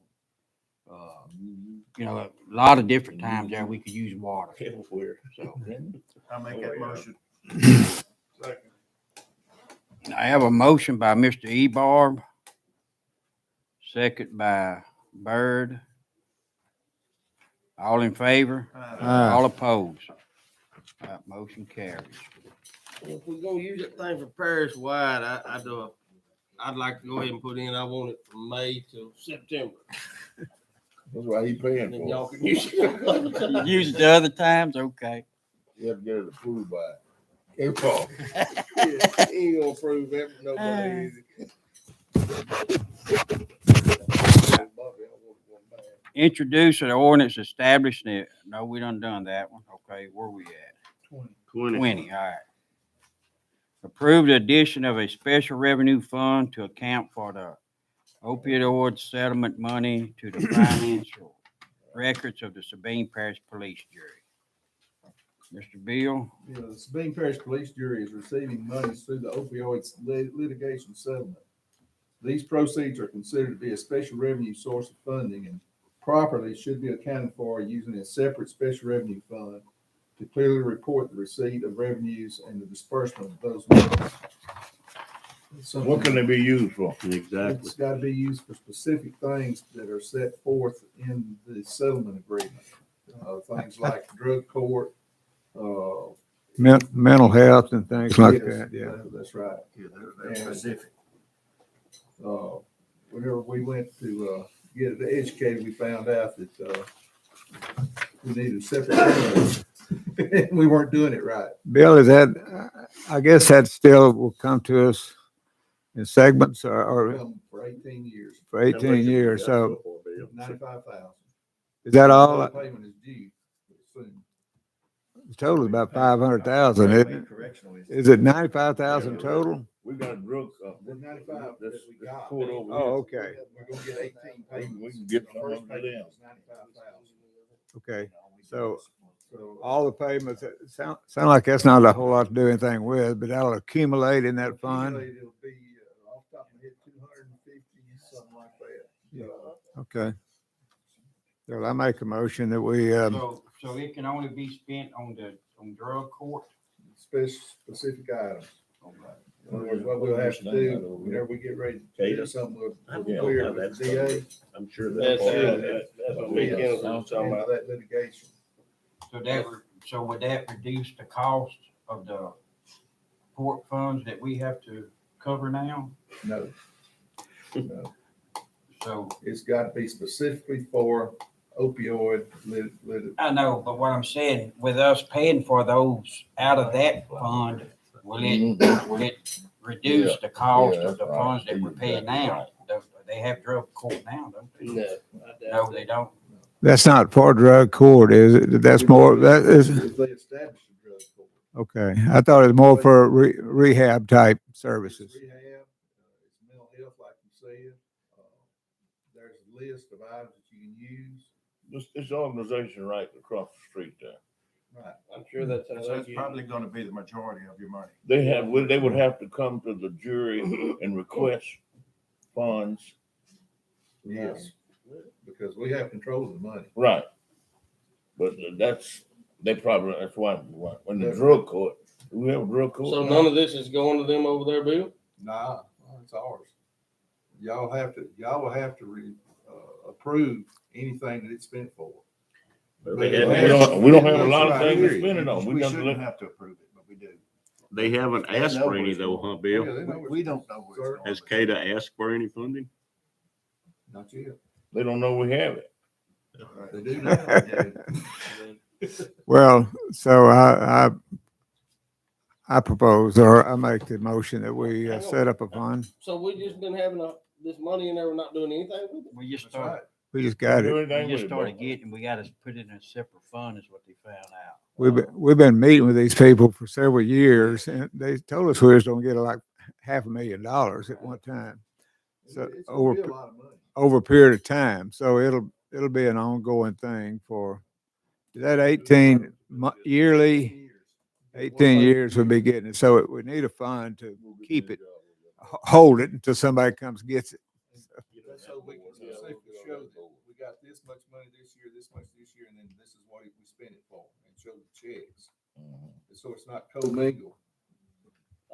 a lot of different times there we could use water. Everywhere. So I'll make that motion. I have a motion by Mr. Ebarb, second by Byrd. All in favor? All opposed? Motion carries. If we're gonna use that thing for parish wide, I'd like to go ahead and put in, I want it from May till September. That's why he paying And then for y'all it. can use it. Use it the other times, okay. You have to get it approved by. K-Paul. Yeah, he ain't gonna prove that for nobody. Introduce an ordinance establishing it. No, we done that one. Okay, where we at? 20, all right. Approve the addition of a special revenue fund to account for the opioid settlement money to the financial records of the Sabine Parish Police Jury. Mr. Bill? Yeah, the Sabine Parish Police Jury is receiving monies through the opioids litigation settlement. These proceeds are considered to be a special revenue source of funding and properly should be accounted for using a separate special revenue fund to clearly report the receipt of revenues and the disbursement of those monies. What can they be used for? It's got to be used for specific things that are set forth in the settlement agreement. Things like drug court, Mental health and things like yes, that, yeah. That's right. Yeah, they're specific. Whenever we went to get it educated, we found out that we needed a separate fund. We weren't doing it right. Bill, I guess that still will come to us in segments or For 18 years, for 18 years, so 95,000. is that all? Payment is due soon. The total is about 500,000, isn't it? Correctional is. Is it 95,000 total? We got drugs. The 95 that we got. Court over Oh, here. okay, We're gonna get 18 payments. We can get The some first of payment them. was 95,000. okay. So So all the payments, sound like that's not a whole lot to do anything with, but that'll accumulate in that fund. It'll be, off the top of my head, 250, something like that. Okay. So I make a motion that we, So it can only be spent on drug court? Specific items. In other words, what we'll have to do, whenever we get ready to do something, we'll clear it with the DA. I'm sure That's that. that's what me and Kenneth was talking about. That litigation. So would that reduce the cost of the court funds that we have to cover now? No. No, So it's got to be specifically for opioid I know, but what I'm saying, with us paying for those out of that fund, will it reduce the cost of the funds that we're paying now? They have drug court now, don't they? No, No, they don't. that's not for drug court, is it? That's more, that is, If they establish a drug court. okay. I thought it was more for rehab type services. Rehab, it's mental health, like you said. There's a list of items that you can use. This organization right across the street there. Right. I'm sure that's how So they it's get. probably gonna be the majority of your money. They would have to come to the jury and request funds. Yes. Because we have control of the money. Right. But that's why, when the drug court, we have a drug court. So none of this is going to them over there, Bill? Nah, it's ours. Y'all will have to approve anything that it's spent for. We don't have a lot of things to spend it on. We just shouldn't look- have to approve it, but we do. They haven't asked for any though, huh, Bill? Yeah, they know We don't know where it's going. Has CADA asked for any funding? Not yet. They don't know we have it. They do now. Well, so I propose, or I make the motion that we set up a fund. So we just been having this money and we're not doing anything with it? We just That's right. started, We just got it. we just started getting, we gotta put it in a separate fund is what they found out. We've been meeting with these people for several years, and they told us we was gonna get like $500,000 at one time. So It's gonna be a lot of money. over a period of time. So it'll be an ongoing thing for, is that 18 yearly? 18 years we'll be getting it. So we need a fund to keep it, hold it until somebody comes and gets it. That's so we can specifically show that we got this much money this year, this much this year, and then this is what we spent it for, and show the checks. So it's not co-mingled.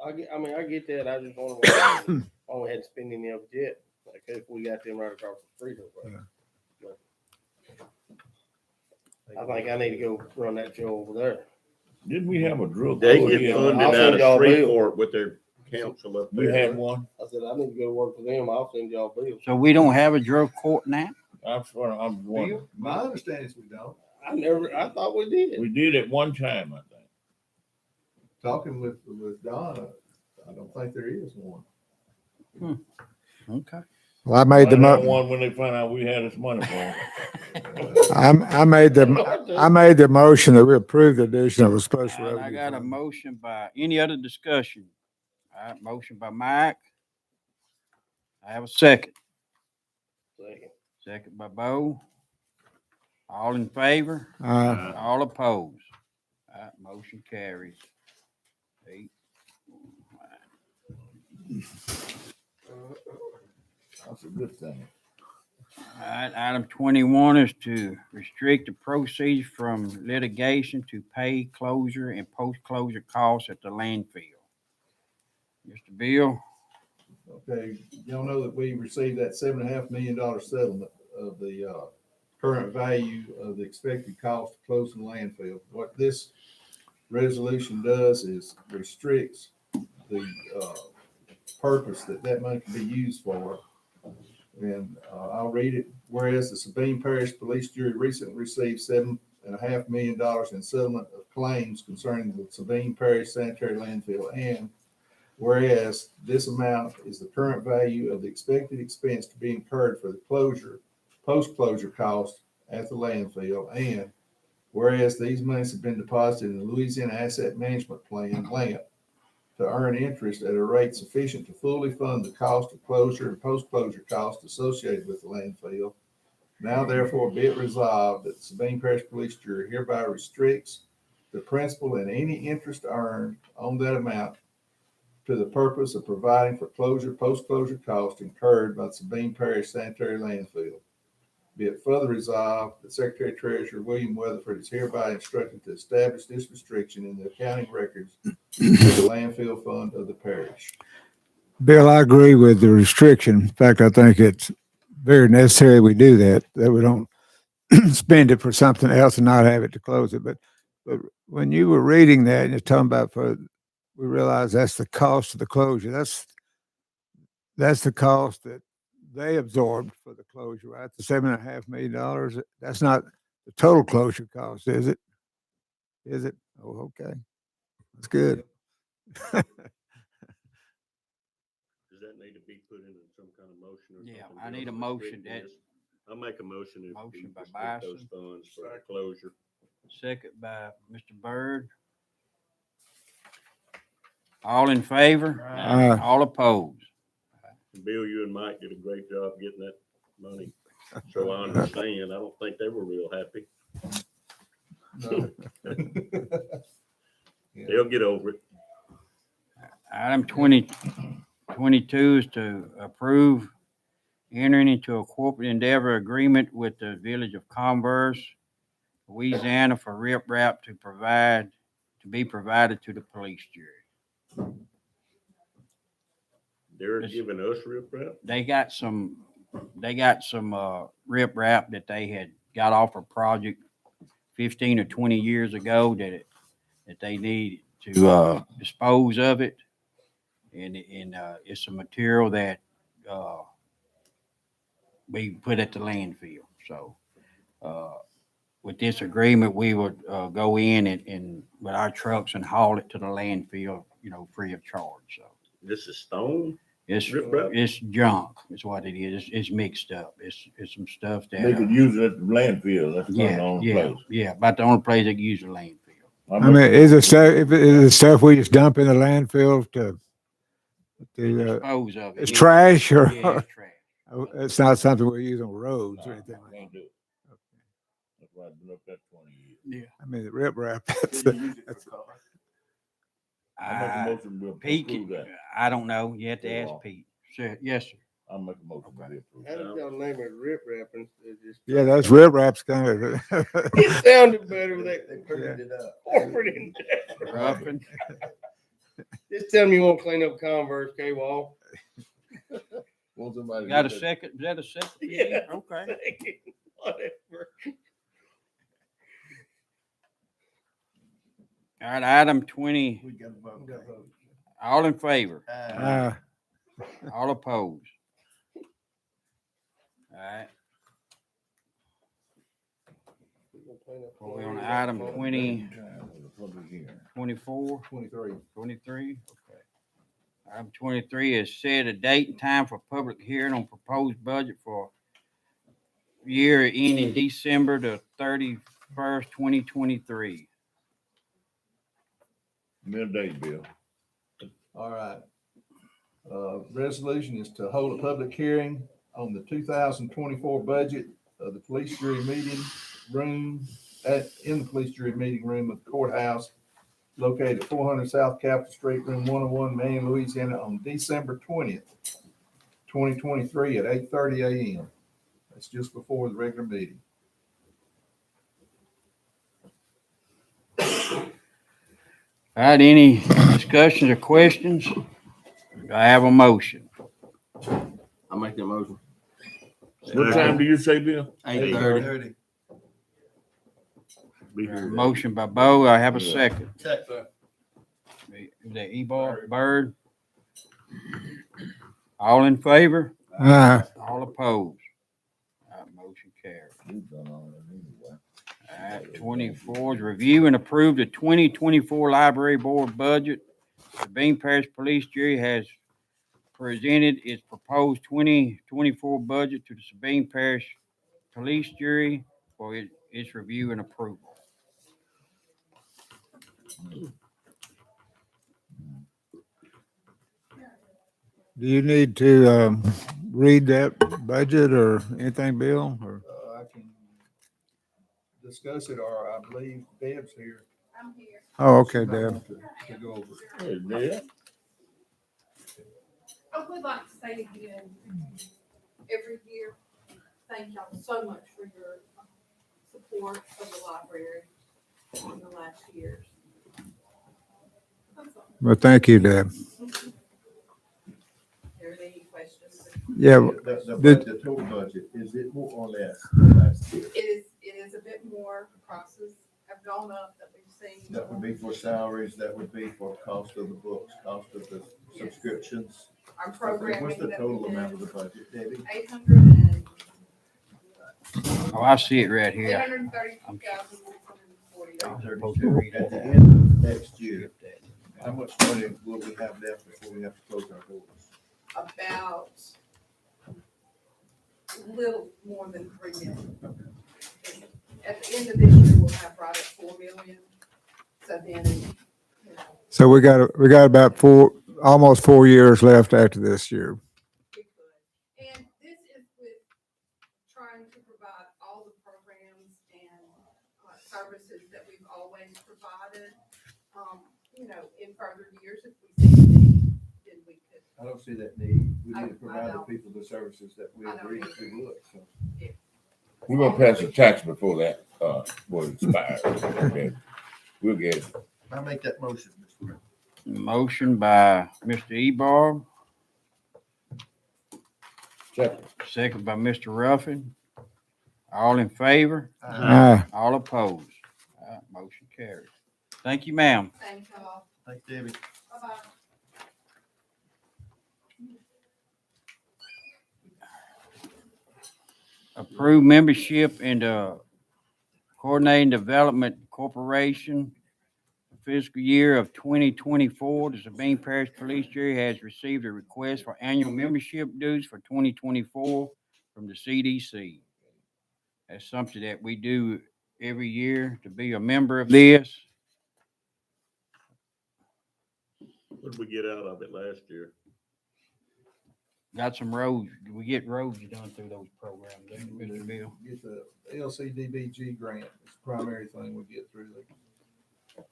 I get that. I just want to, we hadn't spent any of it yet. Like if we got them right across the street over there. I think I need to go run that show over there. Didn't we have a drill? They court get here? funded I'll out send of y'all a bill. Shreveport with their council up We there. had one. I said, I need to go to work for them. I'll send y'all bills. So we don't have a drug court now? I'm wondering. My understanding is we don't. I thought we did. We did at one time, I think. Talking with Donna, I don't think there is one. Okay. Well, I made the Find out mo, one when they find out we had this money for 'em. I made the motion that we approve the addition of a special All right, I revenue got a fund. motion by, any other discussion? All right, motion by Mike. I have a second. Second. Second by Bo. All in favor? All opposed? All right, motion carries. 8. That's a good thing. All right, item 21 is to restrict the proceeds from litigation to pay closure and post-closure costs at the landfill. Mr. Bill? Okay, y'all know that we received that $7.5 million settlement of the current value of the expected cost of closing the landfill. What this resolution does is restricts the purpose that money can be used for. And I'll read it. Whereas the Sabine Parish Police Jury recently received $7.5 million in settlement of claims concerning the Sabine Parish sanitary landfill, and whereas this amount is the current value of the expected expense to be incurred for the closure, post-closure cost at the landfill, and whereas these monies have been deposited in the Louisiana Asset Management Plan, LAMP, to earn interest at a rate sufficient to fully fund the cost of closure and post-closure costs associated with the landfill. Now therefore be it resolved that the Sabine Parish Police Jury hereby restricts the principal and any interest earned on that amount to the purpose of providing for closure, post-closure costs incurred by the Sabine Parish sanitary landfill. Be it further resolved that Secretary Treasurer William Weatherford is hereby instructed to establish this restriction in the accounting records of the landfill fund of the parish. Bill, I agree with the restriction. In fact, I think it's very necessary we do that we don't spend it for something else and not have it to close it. But when you were reading that and you're talking about we realize that's the cost of the closure. That's the cost that they absorbed for the closure, right? The $7.5 million. That's not the total closure cost, is it? Is it? Oh, okay. That's good. Does that need to be put in some kind of motion or something? Yeah, I need a motion that. I'll make a motion if we Motion by restrict those Bison. funds for the closure. Second by Mr. Byrd. All in favor? Aye. All opposed? Bill, you and Mike did a great job getting that money. So I understand. I don't think they were real happy. No. They'll get over it. Item 22 is to approve entering into a corporate endeavor agreement with the Village of Converse, Louisiana for riprap to be provided to the police jury. They're giving us riprap. They got some riprap that they had got off a project 15 or 20 years ago that they need to dispose of it. And it's a material that we put at the landfill. So with this agreement, we would, go in and with our trucks and haul it to the landfill, free of charge, so. This is stone? It's, Rip rap? it's junk, is what it is. It's mixed up. It's some stuff that. They could use it at the landfill. That's not the Yeah, only yeah, place. yeah, about the only place they can use the landfill. I mean, is it stuff, if it is stuff we just dump in the landfill to, Dispose of it. it's yeah. trash or? Yeah, it's trash. It's not something we use on roads or anything like Can't do it. That's why I've been up there 20 years. that. I mean, the rip wrap, that's, Do you use it for color? I make a motion to Pete, approve that. I don't know. You have to Yeah. ask Pete. Sure, yes, sir. I'll make a motion to approve How that. did y'all name it rip rap instead of just? yeah, that's rip wraps kind of. It sounded better with They that prettied it up. corporate in there. Ruffin. Just tell me you want to clean up Converse, K-Wall. Want somebody to Got a get that- second? Is that a second? Yeah. Okay. Whatever. All right, item 20, We got a vote. all in favor? Uh, All opposed? All right, we're on item 20, Time for the public hearing. 24, 23. 23, okay. Item 23 is set a date and time for public hearing on proposed budget for year ending December the 31st, 2023. Middle date, Bill. All right. Resolution is to hold a public hearing on the 2024 budget of the police jury meeting room in the police jury meeting room of the courthouse located at 400 South Capitol Street, room 101, Marion, Louisiana, on December 20th, 2023 at 8:30 a.m. That's just before the regular meeting. All right, any discussions or questions? Do I have a motion? I'll make that motion. What time do you say, Bill? 8:30. Be here. Motion by Bo, I have a Yeah. second. Second. Is that E-Bar, Bird? All in favor? All opposed? All right, motion carries. We've done all that anyway. All right, 24 is review and approve the 2024 library board budget. The Sabine Parish Police Jury has presented its proposed 2024 budget to the Sabine Parish Police Jury for its review and approval. do you need to, read that budget or anything, Bill, or? I can discuss it, or I believe Deb's here. I'm here. Oh, okay, She might Deb. want to go over it. Hey, Bill. I would like to say again, every year, thank y'all so much for your support of the library in the last years. That's all. Well, thank you, Deb. There are any questions? Yeah, The total budget, is it more or less than last year? It is a bit more, prices have gone up that we've seen. That would be for salaries, that would be for cost of the books, cost of the subscriptions. Our programming What's the that total we amount of did, the budget, Debbie? 800 Oh, I see it right and here. $832,640. At the end of next year, how much money will we have left before we have to close our doors? About a little more than 3 million. At the end of this year, we'll have right at 4 million. So then, you know, so we got about almost 4 years left after this year. we could. And this is with trying to provide all the programs and services that we've always provided. You know, in further years, if we see need, then we could. I don't see that need. We I need to provide the don't. people the services that we I don't agreed either. we would, so. We're gonna pass a tax before that, will expire. Okay. We'll get it. I make that motion, Mr. Mayor. Motion by Mr. Ebar, Second. second by Mr. Ruffin. All in favor? All opposed? All right, motion carries. Thank you, ma'am. Thank y'all. Thanks, Debbie. Bye-bye. Approve membership in the Coordinating Development Corporation, fiscal year of 2024, the Sabine Parish Police Jury has received a request for annual membership dues for 2024 from the CDC. That's something that we do every year to be a member of this. What did we get out of it last year? Got some roads. We get roads done through those programs, don't we, Mr. Bill? Get the LCDBG grant, it's the primary thing we get through there.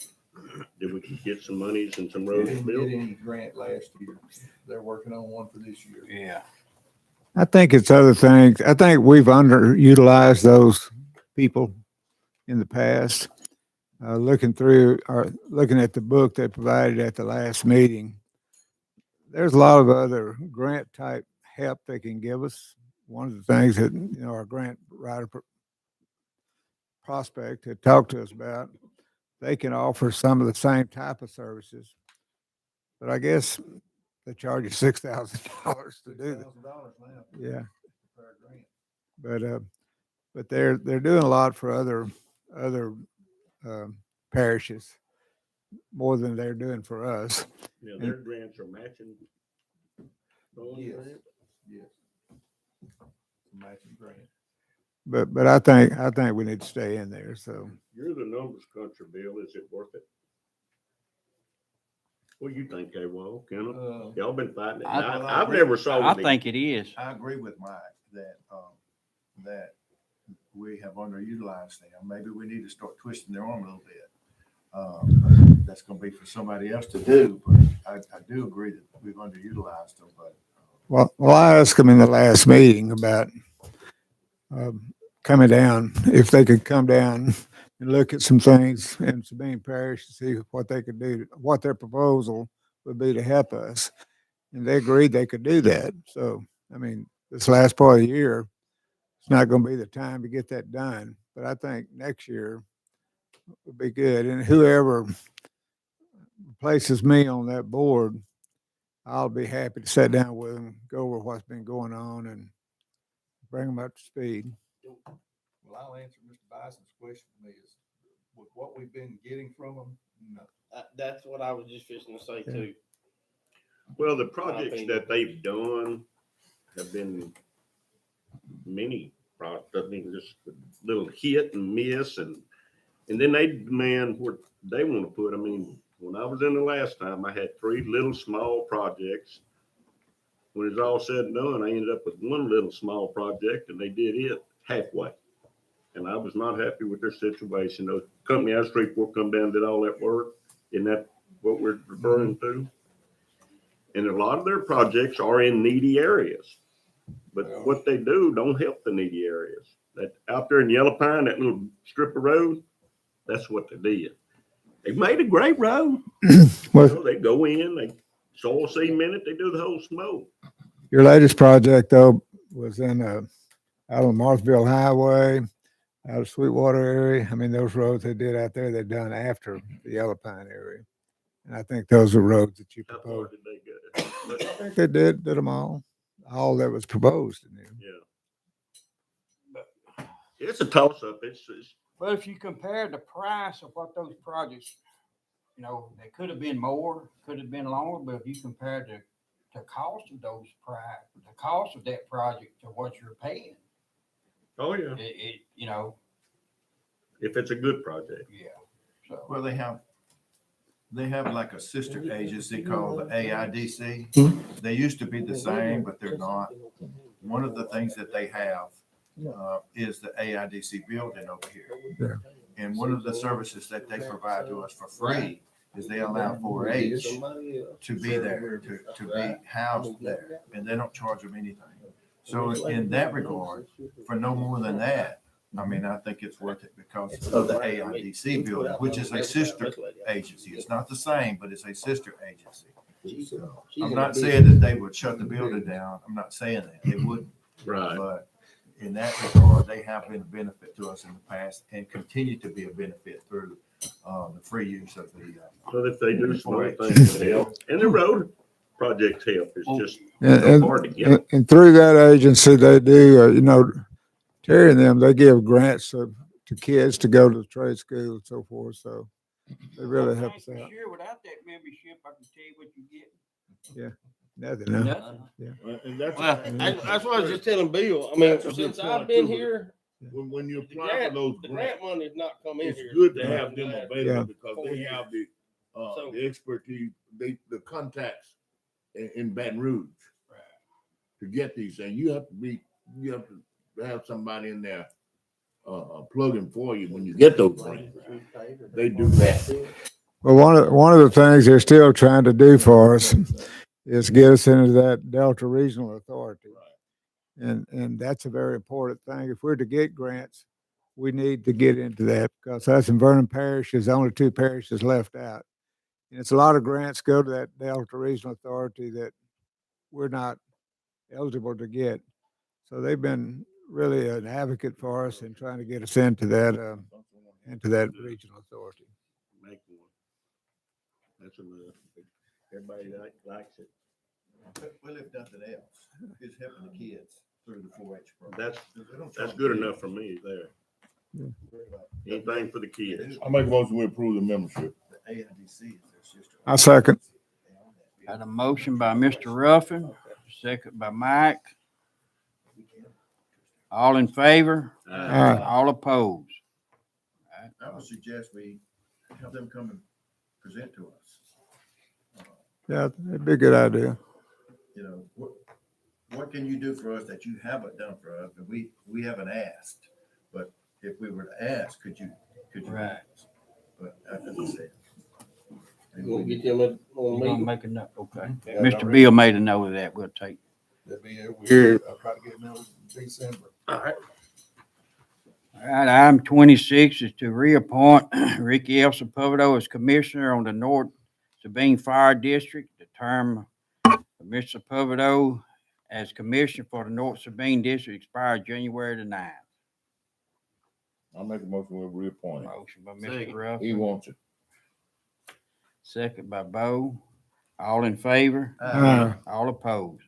Did we get some monies and some We roads didn't built? get any grant last year. They're working on one for this year. Yeah. I think it's other things. I think we've underutilized those people in the past. Looking at the book they provided at the last meeting, there's a lot of other grant type help they can give us. One of the things that, our grant writer prospect had talked to us about, they can offer some of the same type of services, but I guess they charge you $6,000 to do that. $6,000 now. Yeah, For a grant. but they're doing a lot for other parishes, more than they're doing for us. Yeah, their grants are matching. Yes. Yes. Matching grant. But I think we need to stay in there. So You're the numbers country, Bill. Is it worth it? What do you think, K-Wall? Kenneth? Y'all been fighting it. I've never saw I it. think it is. I agree with Mike that we have underutilized them. Maybe we need to start twisting their arm a little bit. That's gonna be for somebody else to do, but I do agree that we've underutilized them, but. well, I asked them in the last meeting about coming down, if they could come down and look at some things in Sabine Parish to see what they could do, what their proposal would be to help us. And they agreed they could do that. So, I mean, this last part of the year, it's not going to be the time to get that done. But I think next year would be good. And whoever places me on that board, I'll be happy to sit down with them, go over what's been going on and bring them up to speed. Well, I'll answer Mr. Bison's question to me is, with what we've been getting from them, no. That's what I was just fixing to say Yeah. too. Well, the projects that they've done have been many projects. I mean, just a little hit and miss, and then they demand what they want to put. I mean, when I was in the last time, I had 3 little small projects. When it's all said and done, I ended up with 1 little small project, and they did it halfway. And I was not happy with their situation. The company out of Shreveport come down and did all that work. Isn't that what we're referring to? And a lot of their projects are in needy areas. But what they do don't help the needy areas. That out there in Yellow Pine, that little strip of road, that's what they did. They made a great road. Well, They go in, they soil cement it, they do the whole smoke. your latest project, though, was in out on Marthville Highway, out of Sweetwater area. I mean, those roads they did out there, they're done after the Yellow Pine area. And I think those are roads that you How far proposed. did they go? But, I think they did them all that was proposed in there. yeah. It's a toss up. It's But if you compare the price of what those projects, they could have been more, could have been longer, but if you compare the cost of the cost of that project to what you're paying, oh yeah. it If it's a good project. yeah. So Well, they have like a sister agency called the AIDC. They used to be the same, but they're not. One of the things that they have is the AIDC building over here. And one of the services that they provide to us for free is they allow 4-H to be there, to be housed there, and they don't charge them anything. So in that regard, for no more than that, I mean, I think it's worth it because of the AIDC building, which is a sister agency. It's not the same, but it's a sister agency. So I'm not saying that they would shut the building down. I'm not saying that. They wouldn't. Right. But in that regard, they have been a benefit to us in the past and continue to be a benefit through the free use of the. So if they do some other things that help, and the road projects help, it's just And, hard to get. and through that agency, they do, Terry and them, they give grants to to kids to go to the trade school and so forth. So they really help us For out. sure, without that membership, I can tell you what you get. Nothing, no. Nothing. And that's, Well, that's what I was just telling Bill. I mean, That's a good since I've point, been too. here, when you the apply for grant, those the grants, grant money's not come in it's here. good to have them Yeah. available because 4 they have years. So- the expertise, the contacts in Baton Rouge to get these things. You have to have somebody in there plugging for you when you get those grants. They do that. Well, one of the things they're still trying to do for us is get us into that Delta Regional Authority. And that's a very important thing. If we're to get grants, we need to get into that because us in Vernon Parish is the only 2 parishes left out. And it's a lot of grants go to that Delta Regional Authority that we're not eligible to get. So they've been really an advocate for us in trying to get us into that regional authority. Make one. That's enough. Everybody likes it. Well, if nothing else, it's helping the kids through the 4-H program. That's good enough for me there. Yeah. Anything for the kids. I make a motion to approve the membership. The AIDC is their sister. I second. Got a motion by Mr. Ruffin, second by Mike. All in favor? Aye. All opposed? I would suggest we have them come and present to us. Yeah, that'd be a good idea. You know, what can you do for us that you haven't done for us? And we haven't asked, but if we were to ask, could you? Right. But as I said. You gonna get them on We're gonna me? make a note, okay. Yeah, Mr. Bill made a note of that, we'll take. They'll be here. I'll try to get them in December. All right. All right, item 26 is to reappoint Ricky L. Sepulveda as Commissioner on the North Sabine Fire District. The term of Mr. Sepulveda as Commissioner for the North Sabine District expired January the 9th. I make a motion to reappoint him. Motion by Second. Mr. Ruffin. He wants it. Second by Bo. All in favor? Aye. All opposed?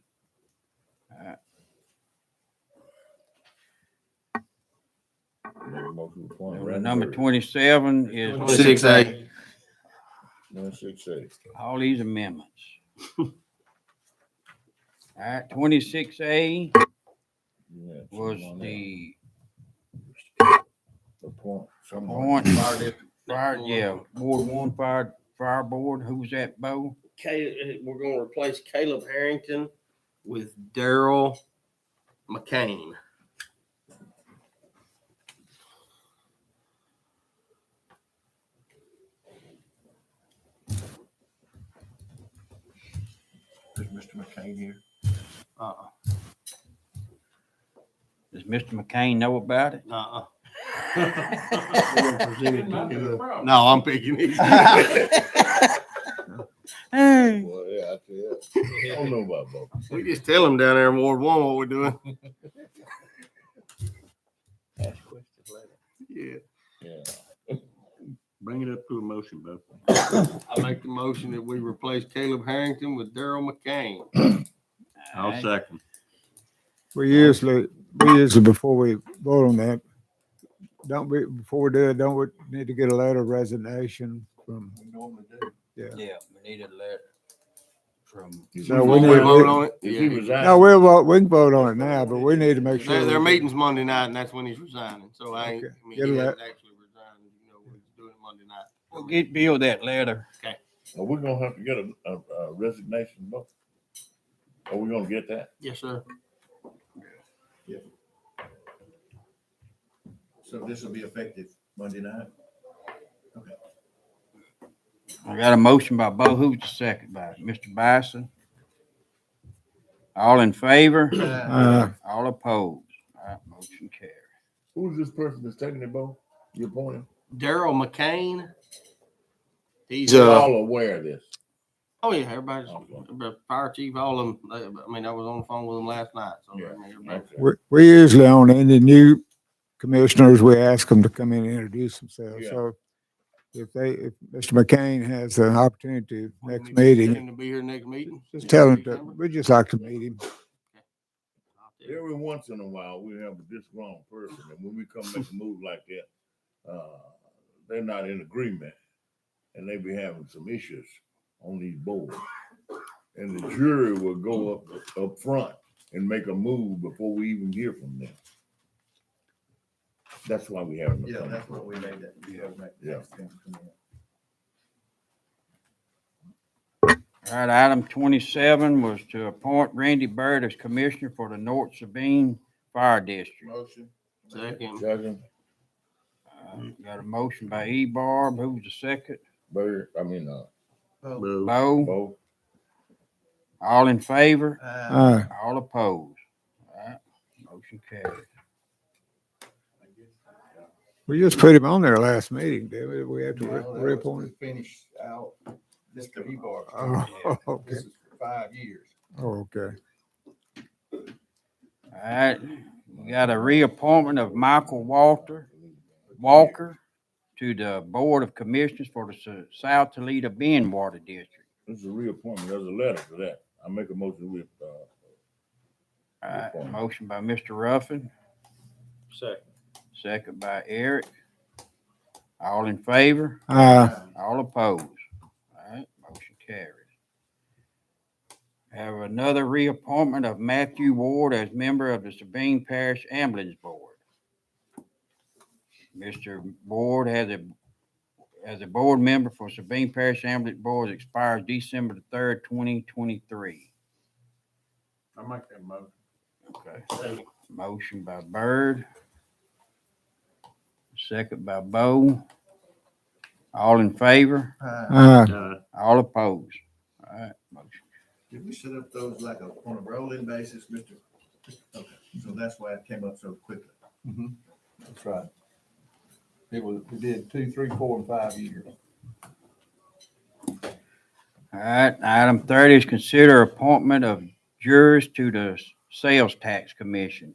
Make a motion to appoint Number Randy 27 is 26A. 26A. all these amendments. All right, 26A Yeah, was someone there. the Appoint someone. point, Fire district. Ward 1 Fire Board. Who's that, Bo? We're gonna replace Caleb Harrington with Daryl McCain. Is Mr. McCain here? Does Mr. McCain know about it? Uh-uh. No, I'm picking it. Hey. Well, yeah, I tell you, I don't know about both. We just tell them down there in Ward 1 what we're doing. Ask questions later. Yeah. Yeah. Bring it up to a motion, Bo. I make the motion that we replace Caleb Harrington with Daryl McCain. I'll All right. second. We usually before we vote on that, before we do it, don't we need to get a letter of resignation from, We normally do. Yeah, we need a letter from. No, Before we need- vote on it. If he Yeah. resigns. no, we can vote on it now, but we need to make sure. Their we- meeting's Monday night, and that's when he's resigning. So I ain't, Okay. I mean, Get he a hasn't actually resigned. You know, he's doing it Monday night. We'll get Bill that letter. Well, we're gonna have to get a resignation vote. Are we gonna get that? Yes, sir. So this will be effective Monday night? Okay. I got a motion by Bo. Who's the second by Mr. Bison? All in favor? All opposed? All right, motion carried. Who's this person that's taking the vote? You appointed? Daryl McCain. He's We're all aware of this. oh yeah, everybody's the fire chief, all of them. I mean, I was on the phone with them last night. So Yeah. I mean, everybody. Okay. We usually on any new commissioners, we ask them to come in and introduce themselves. Yeah. So if Mr. McCain has an opportunity next We need meeting, him to be here next meeting. just tell him to, we'd just like to meet him. Every once in a while, we have a disgruntled person, and when we come make a move like that, they're not in agreement and they be having some issues on these boards. And the jury will go up front and make a move before we even hear from them. That's why we have. Yeah, that's what we made that. Yeah. All right, item 27 was to appoint Randy Byrd as commissioner for the North Sabine Fire District. Motion. Second. Second, Got a motion by E. Barb, who's the second? Bo. Boo. Bo, Bo. all in favor? Aye. All opposed? All right, motion carried. We just put him on there last meeting, did we? We have to reappoint him. Finish out Mr. Ebar. Oh, okay. This is for 5 years. Oh, okay. All right, we got a reappointment of Michael Walker to the Board of Commissioners for the South Toledo Bend Water District. This is a reappointment. There's a letter for that. I make a motion with, All right, motion by Mr. Ruffin, Second. second by Eric. All in favor? Aye. All opposed? All right, motion carries. Have another reappointment of Matthew Ward as member of the Sabine Parish Ambulance Board. Mr. Ward as a board member for Sabine Parish Ambulance Board expires December the 3rd, 2023. I make that motion. Okay. Motion by Byrd. Second by Bo. All in favor? Aye. All opposed? All right, motion. Did we set up those like on a rolling basis, Mr.? Okay, so that's why it came up so quickly. That's right. We did 2, 3, 4, and 5 years. All right, item 30 is consider appointment of jurors to the Sales Tax Commission.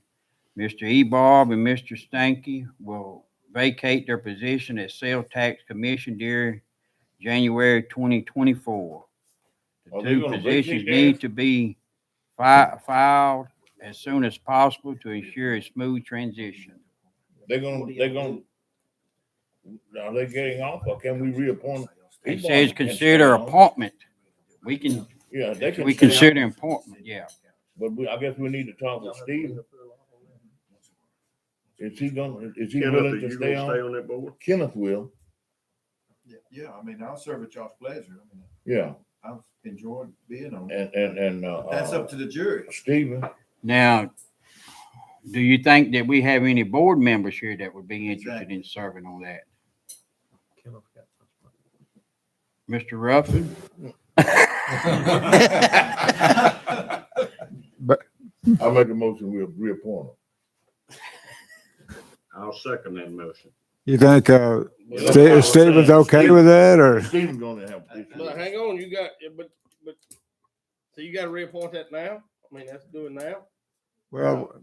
Mr. E. Barb and Mr. Stanky will vacate their position as Sales Tax Commission during January 2024. The Are they two gonna positions vacate need theirs? to be filed as soon as possible to ensure a smooth transition. they're gonna, are they getting off or can we reappoint? It People says can consider stay on. appointment. We can, Yeah, they can. we stay on. consider appointment, yeah. But I guess we need to talk with Steve. Is he willing to stay on? That board? Kenneth will, Yeah, I mean, I'll serve at y'all's pleasure. I mean, yeah, I've enjoyed being on it. and, That's up to the jury. Stephen, Now, do you think that we have any board members here that would be interested in serving on that? Mr. Ruffin? I make a motion, we'll reappoint him. I'll second that motion. You think, Stephen's okay with that, or? Stephen's gonna have. But hang on, you got, but, so you gotta reappoint that now? I mean, that's doing now? Well,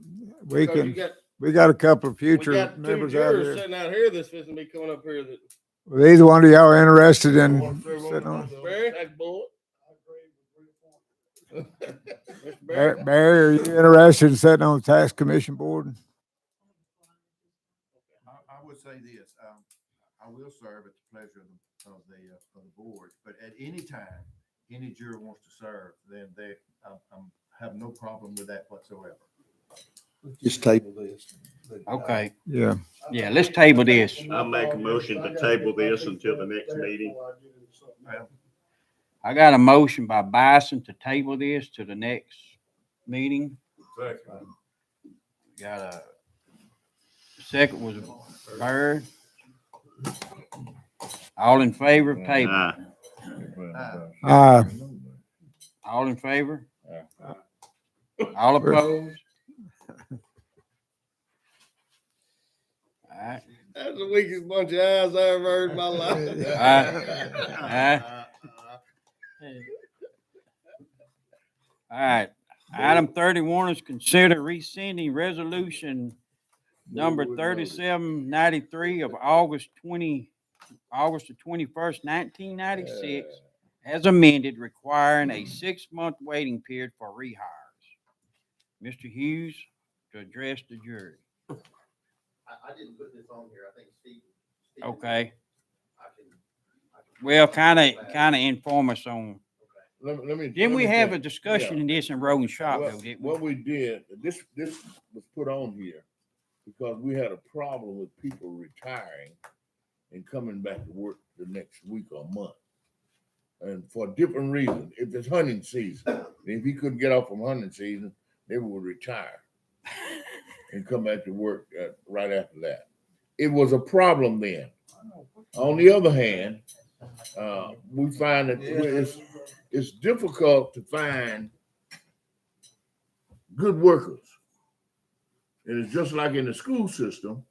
we Because you can, got- we got a couple of we future got two members out jurors here. sitting out here that's supposed to be coming up here that. Well, either one of y'all interested in sitting on? Barry, that's bullet. Mr. Barry, Barry? are you interested in sitting on the tax commission board? I would say this, I will serve at the pleasure of the board, but at any time, any juror wants to serve, then I'm have no problem with that whatsoever. Just table this. Okay, Yeah. yeah, let's table this. I make a motion to table this until the next meeting. I got a motion by Bison to table this to the next meeting. Got a second was Bird. All in favor of table? Uh, All in favor? All opposed? All right. That's the weakest bunch of eyes I ever heard in my life. All right. Item 31 is consider rescinding resolution number 3793 of August the 21st, 1996, as amended, requiring a 6-month waiting period for rehires. Mr. Hughes to address the jury. I didn't put this on here. I think Steve the Okay. I can- Well, kind of inform us on, Let me. didn't we let me have tell a you. discussion Yeah. in this in Rogan Shop Well, though, didn't we? what we did, this was put on here because we had a problem with people retiring and coming back to work the next week or month. And for different reasons. If it's hunting season, if he couldn't get off from hunting season, they would retire and come back to work right after that. It was a problem then. On the other hand, we find that it's difficult to find good workers. And it's just like in the school system.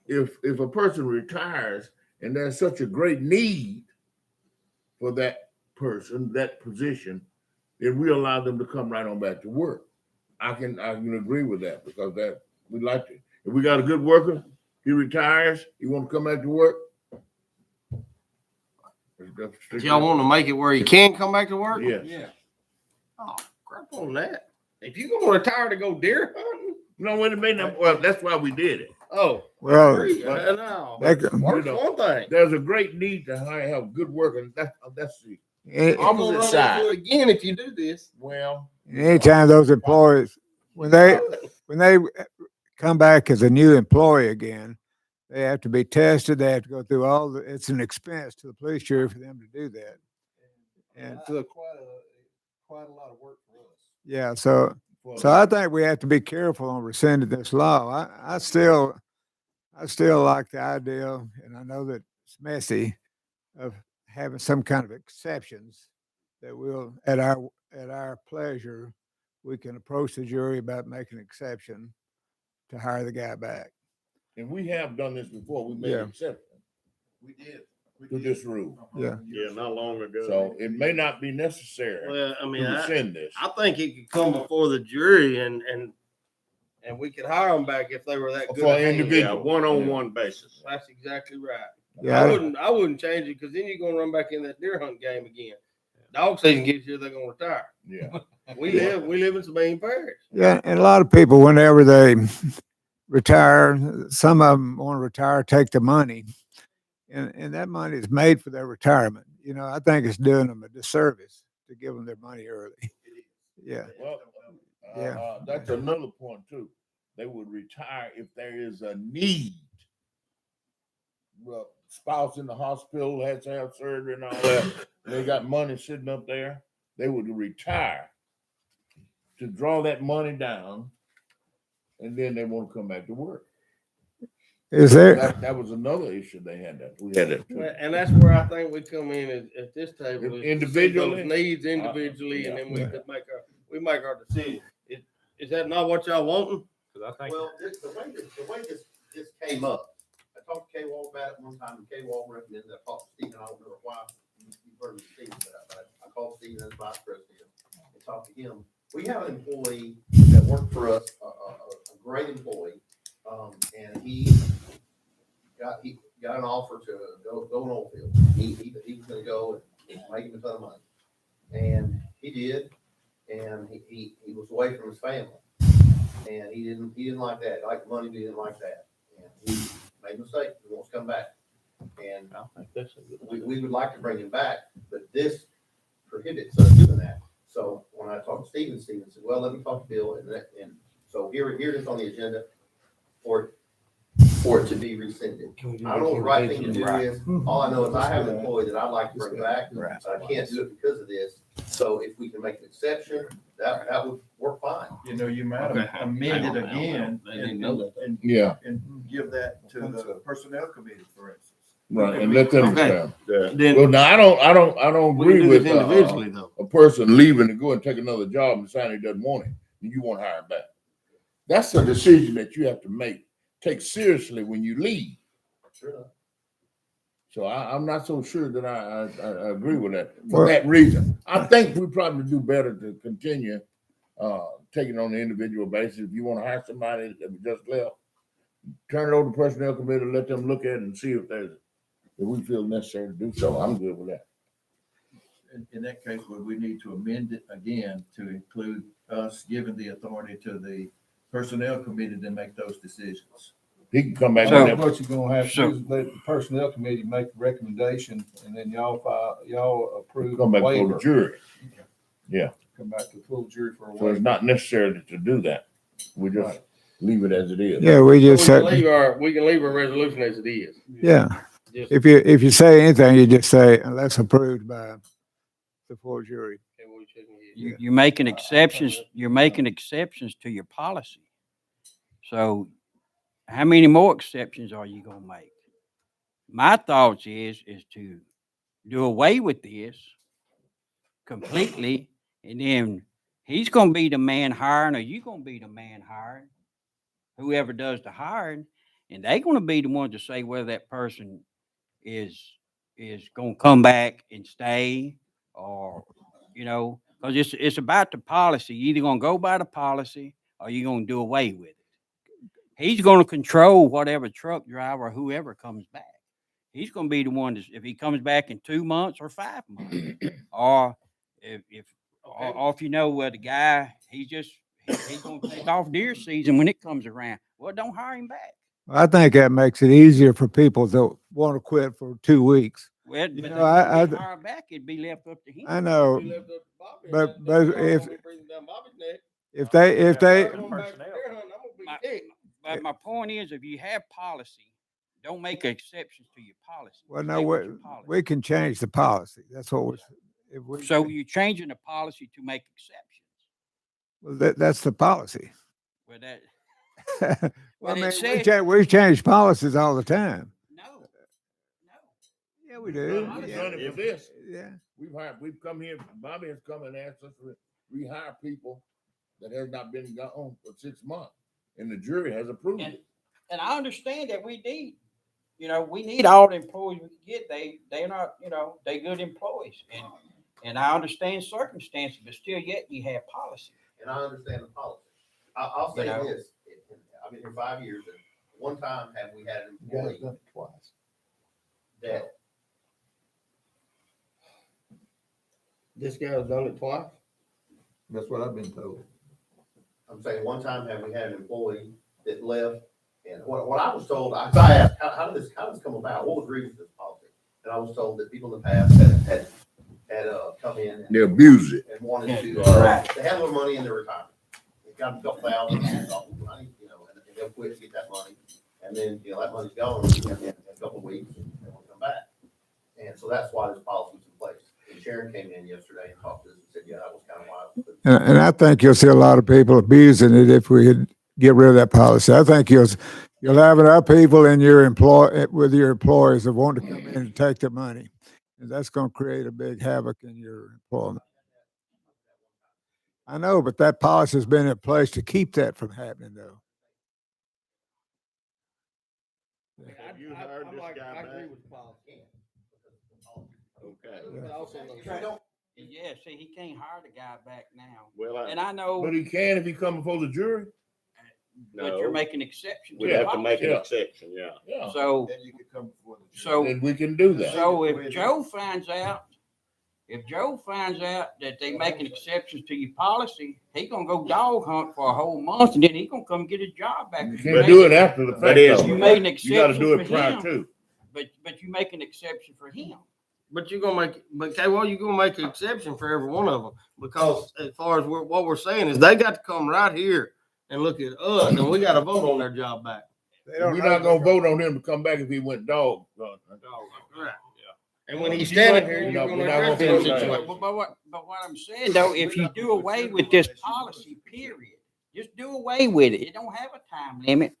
If a person retires and there's such a great need for that person, that position, then we allow them to come right on back to work. I can agree with that because that we like to. If we got a good worker, he retires, he want to come back to work. Y'all want to make it where he can come back to work? Yes. Yeah. Oh, crap on that. If you gonna retire to go deer hunting, No, wait a minute. Well, that's why we did it. oh, Well, I agree. but- No, that could- work's you know, one thing. There's a great need to have good workers. That's the a- I'm gonna opposite run into it side. again if you do this. Well, anytime those employees, when they come back as a new employee again, they have to be tested. They have to go through it's an expense to the police sheriff for them to do that. And It's quite a lot of work for us. yeah, so I think we have to be careful on rescinding this law. I still like the idea, and I know that it's messy, of having some kind of exceptions that will, at our pleasure, we can approach the jury about making an exception to hire the guy back. and we have done this before. We made Yeah. an exception We did. to this rule. Yeah. Yeah, not long ago. So it may not be necessary Well, I to mean, rescind this. I think it could come before the jury and we could hire them back if they were that good. For at handling it. Yeah, individual. one-on-one basis. That's exactly right. Yeah, I wouldn't change it because then you're gonna run back in that deer hunt game again. Dog season gets here, they're gonna retire. Yeah. We live in Sabine Parish. Yeah, and a lot of people, whenever they retire, some of them want to retire, take the money, and that money is made for their retirement. You know, I think it's doing them a disservice to give them their money early. Yeah, Well, Yeah. that's another point too. They would retire if there is a need. Well, spouse in the hospital has to have surgery and all that. They got money sitting up there. They would retire to draw that money down, and then they want to come back to work. is there? That was another issue they had. We had that too. And that's where I think we come in at this table. is to see Individually? those needs individually, and then we could make our decision. Is that not what y'all wanting? Cause I think. Well, the way this came up, I talked to K-Wall about it one time, and K-Wall recommended I talk to Stephen. I don't know why you've heard of Stephen, but I called Stephen as vice president and talked to him. We have an employee that worked for us, a great employee, and he got an offer to go on oil field. He was gonna go and make him a ton of money, and he did, and he was away from his family. And he didn't like that. He liked money, but he didn't like that. And he made a mistake. He wants to come back. And I think that's a good. we would like to bring him back, but this prohibits us doing that. So when I talked to Stephen said, well, let me talk to Bill. And so here it is on the agenda for it to be rescinded. I don't know what the right thing to do is. All I know is I have an employee that I'd like to bring back, but I can't do it because of this. So if we can make an exception, that would work fine. You know, you might Okay. amend it I don't know. again They didn't know that. and Yeah, give that to the personnel committee, for instance. right. And let them Okay. decide. Yeah. Then Well, now I don't we can agree do with this individually though. a person leaving to go and take another job and decide he doesn't want it, and you want to hire him back. That's a decision that you have to take seriously when you leave. Sure. So I'm not so sure that I agree with that for Well- that reason. I think we probably do better to continue taking on the individual basis. If you want to hire somebody that we just left, turn it over to personnel committee, let them look at it and see if we feel necessary to do so. I'm good with that. In that case, would we need to amend it again to include us giving the authority to the personnel committee to make those decisions? He can come back. So- whenever. What you're gonna have to so- do is let the personnel committee make the recommendation, and then y'all approve. Come back for waiver. the jury. Come back to full jury for a So it's waiver. not necessary to do that. We just Right. leave it as it is. Yeah, we So just said, we can leave our resolution as it is. yeah. Just, If you say anything, you just say unless approved by the full jury. and we shouldn't get- You're making exceptions, you're making exceptions to your policy. So how many more exceptions are you gonna make? My thoughts is to do away with this completely, and then he's gonna be the man hiring, or you gonna be the man hiring, whoever does the hiring, and they gonna be the ones to say whether that person is gonna come back and stay, or, because it's about the policy. You either gonna go by the policy or you gonna do away with it. He's gonna control whatever truck driver or whoever comes back. He's gonna be the one that, if he comes back in 2 months or 5 months, or or if where the guy, he's gonna take off deer season when it comes around. Well, don't hire him back. I think that makes it easier for people that want to quit for 2 weeks. Well, You but know, if I- he hire back, it'd be left up to him. I know, We left up to Bobby, but- and but that's all if- gonna be breathing down Bobby's neck. if they, I'm going back to deer hunting, I'm gonna be My- ticked. But my point is, if you have policy, don't make exceptions to your policy. well, no, Stay with your policy. we can change the policy. That's what we're, if we. So you're changing the policy to make exceptions. Well, that's the policy. Well, that, Well, But I it mean, says- we change policies all the time. no. Yeah, we do. We've Yeah. done it for this. Yeah. We've come here, Bobby has come and asked us to rehire people that has not been gone for 6 months, and the jury has approved it. And I understand that we need all the employees we can get. They're not, they good employees. And I understand circumstances, but still yet you have policy. And I understand the policy. I'll say You know? this, I've been here 5 years, and one time have we had an You guys employee done it twice. that, This guy's done it twice. That's what I've been told. I'm saying, one time have we had an employee that left, and what I was told, I asked, how did this come about? What was the reason for this policy? And I was told that people in the past had come in They abuse it. and wanted to, Right. they had a little money in their retirement. They got a couple thousand, and thought, well, I need, and they'll quit to get that money. And then, that money's gone in a couple of weeks, and they won't come back. And so that's why this policy was in place. And Sharon came in yesterday and talked to us and said, yeah, that was kind of why. And I think you'll see a lot of people abusing it if we could get rid of that policy. I think you'll have enough people in your with your employees that want to come in and take the money. And that's going to create a big havoc in your employment. I know, but that policy has been in place to keep that from happening though. Have you hired this guy I agree back? with the policy. Okay. But also, Yeah, see, he can't hire the guy back now. Well, And I know, But he can if he come before the jury. but you're no, making exceptions. we to the have to make an policy. exception, yeah. Yeah. So, Then you could come before the jury. so, Then we can do that. so if Joe finds out that they making exceptions to your policy, he gonna go dog hunt for a whole month, and then he gonna come get his job back. You can't do it after the fact. That is- though. You made an You gotta exception do for it prior him, to. but you make an exception for him. but you're gonna you're gonna make an exception for every one of them, because as far as what we're saying is they got to come right here and look at us, and we got to vote on their job back. We're not gonna vote on him to come back if he went dog. hunting. Right. And when he's standing here, We're you're not- gonna we're not address gonna that vote on that. situation. But what I'm saying though, if you do away with this policy, period, just do away with it. It don't have a time limit.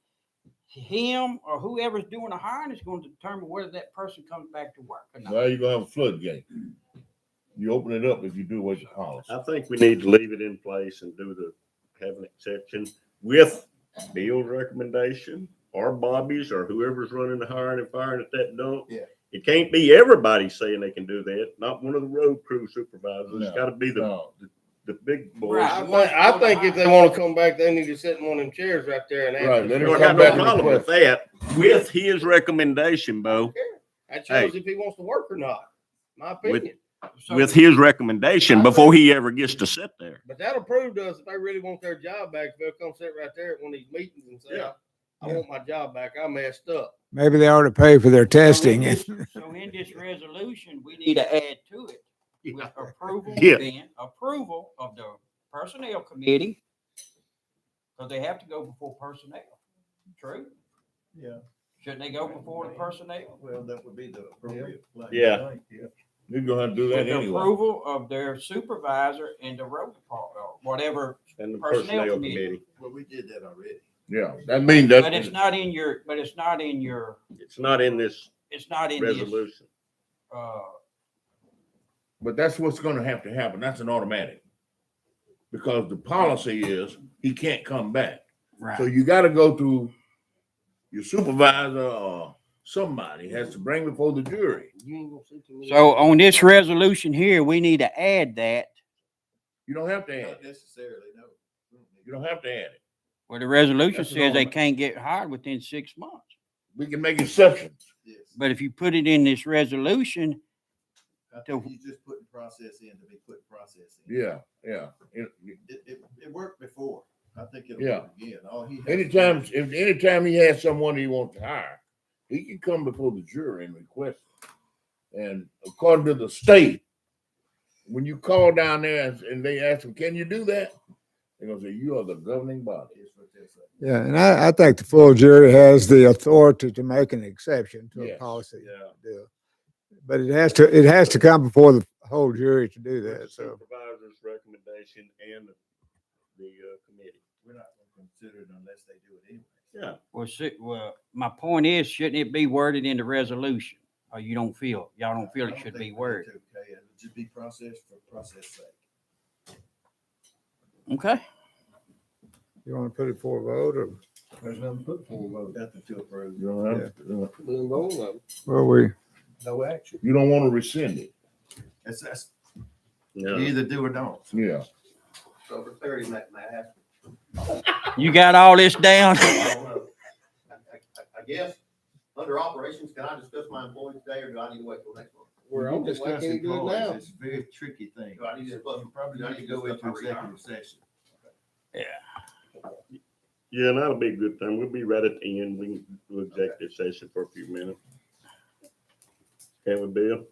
Him or whoever's doing the hiring is going to determine whether that person comes back to work or not. Now you're gonna have a floodgate. You open it up if you do what you policy. I think we need to leave it in place and have an exception with Bill's recommendation or Bobby's or whoever's running the hiring and firing at that dump. Yeah. It can't be everybody saying they can do that, not one of the road crew supervisors. It's No, gotta be No. the big boys. Right. I think if they want to come back, they need to sit in one of them chairs right there and ask. Right, us let I him for- don't have come no back and problem with that, with his recommendation, Bo. That shows if he wants to work or not, my opinion. So- With his recommendation before he ever gets to sit there. But that'll prove to us if they really want their job back, if they'll come sit right there at one of these meetings and say, Yeah. I want my job back. I messed up. Maybe they ought to pay for their testing. So in this resolution, we need to add to it with approval, Yeah. then approval of the personnel committee. Because they have to go before personnel. True? Yeah, Shouldn't they go before the personnel? well, that would be the appropriate. place, Yeah. right? Yeah. You're gonna have to do With that the anyway. approval of their supervisor and the road department, or whatever. And the Personnel personnel committee. committee. Well, we did that already. Yeah, that means But it's that, not in your, it's not in this, Resolution. but that's what's gonna have to happen. That's an automatic. Because the policy is he can't come back. So right. you gotta go through your supervisor or somebody has to bring before the jury. You ain't gonna see too many. So on this resolution here, we need to add that. You don't have to add Not it. necessarily, no. You don't have to add it. Well, the resolution That's an says they automatic. can't get hired within 6 months. We can make exceptions. Yes. But if you put it in this resolution, I think he's just putting process in to be putting process in. Yeah, yeah. It worked before. I think it'll Yeah. work again. All he has to do- Anytime he has someone he wants to hire, he can come before the jury and request it. And according to the state, when you call down there and they ask them, can you do that? They're gonna say, you are the governing body. Here's what they say. Yeah, and I think the full jury has the authority to make an exception to a Yes. policy Yeah. deal. But it has to come before the whole jury to do With that, the so. supervisor's recommendation and the committee. We're not gonna consider it unless they do it anyway. Yeah. well, my point is, shouldn't it be worded in the resolution? Or y'all don't feel it should be worded? Okay, it'll just be processed for process sake. Okay. You want to put it for a vote or, There's nothing put for a vote. Nothing to approve. You don't have to, Doing both of them. well, No action. you don't want to rescind it. That's, No. you either do or don't. Yeah. So for clarity, may I ask? You got all this down? I don't know. I guess, under operations, can I discuss my employee today, or do I need to wait till next month? Where I'm just, why can't you do it now? It's a very tricky thing. Do I need to- You probably need to go into executive session. Yeah, and that'll be a good thing. We'll be right at the end. We can do executive session for a few minutes. Can we, Bill?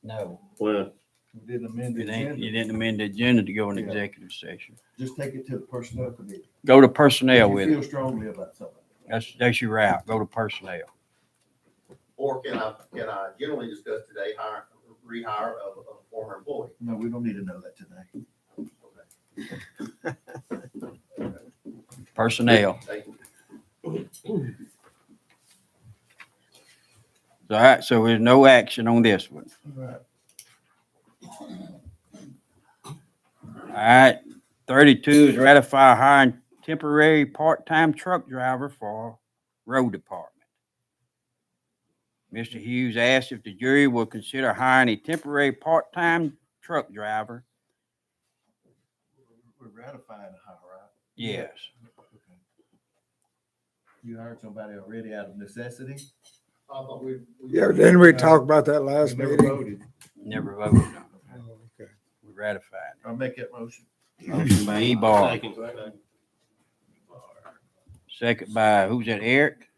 No. Well, We didn't amend the agenda. You didn't amend the agenda to go in Yeah. executive session. Just take it to the personnel committee. Go to If personnel you with feel it. strongly about something. That's your route. Go to personnel. Or can I generally discuss today, rehire of a former employee? No, we don't need to know that today. Personnel. Thank you. All right, so there's no action on this one. Right. All right, 32 is ratify hiring temporary part-time truck driver for road department. Mr. Hughes asked if the jury will consider hiring a temporary part-time truck driver. We're ratifying the hire, right? Yes. Okay. You hired somebody already out of necessity? I thought we. yeah, didn't we talk about that last We never meeting? voted. Never voted on it. Oh, okay. We ratified I'll make that motion. it. Motion by E-Bar, Second. second by, who's that, Eric?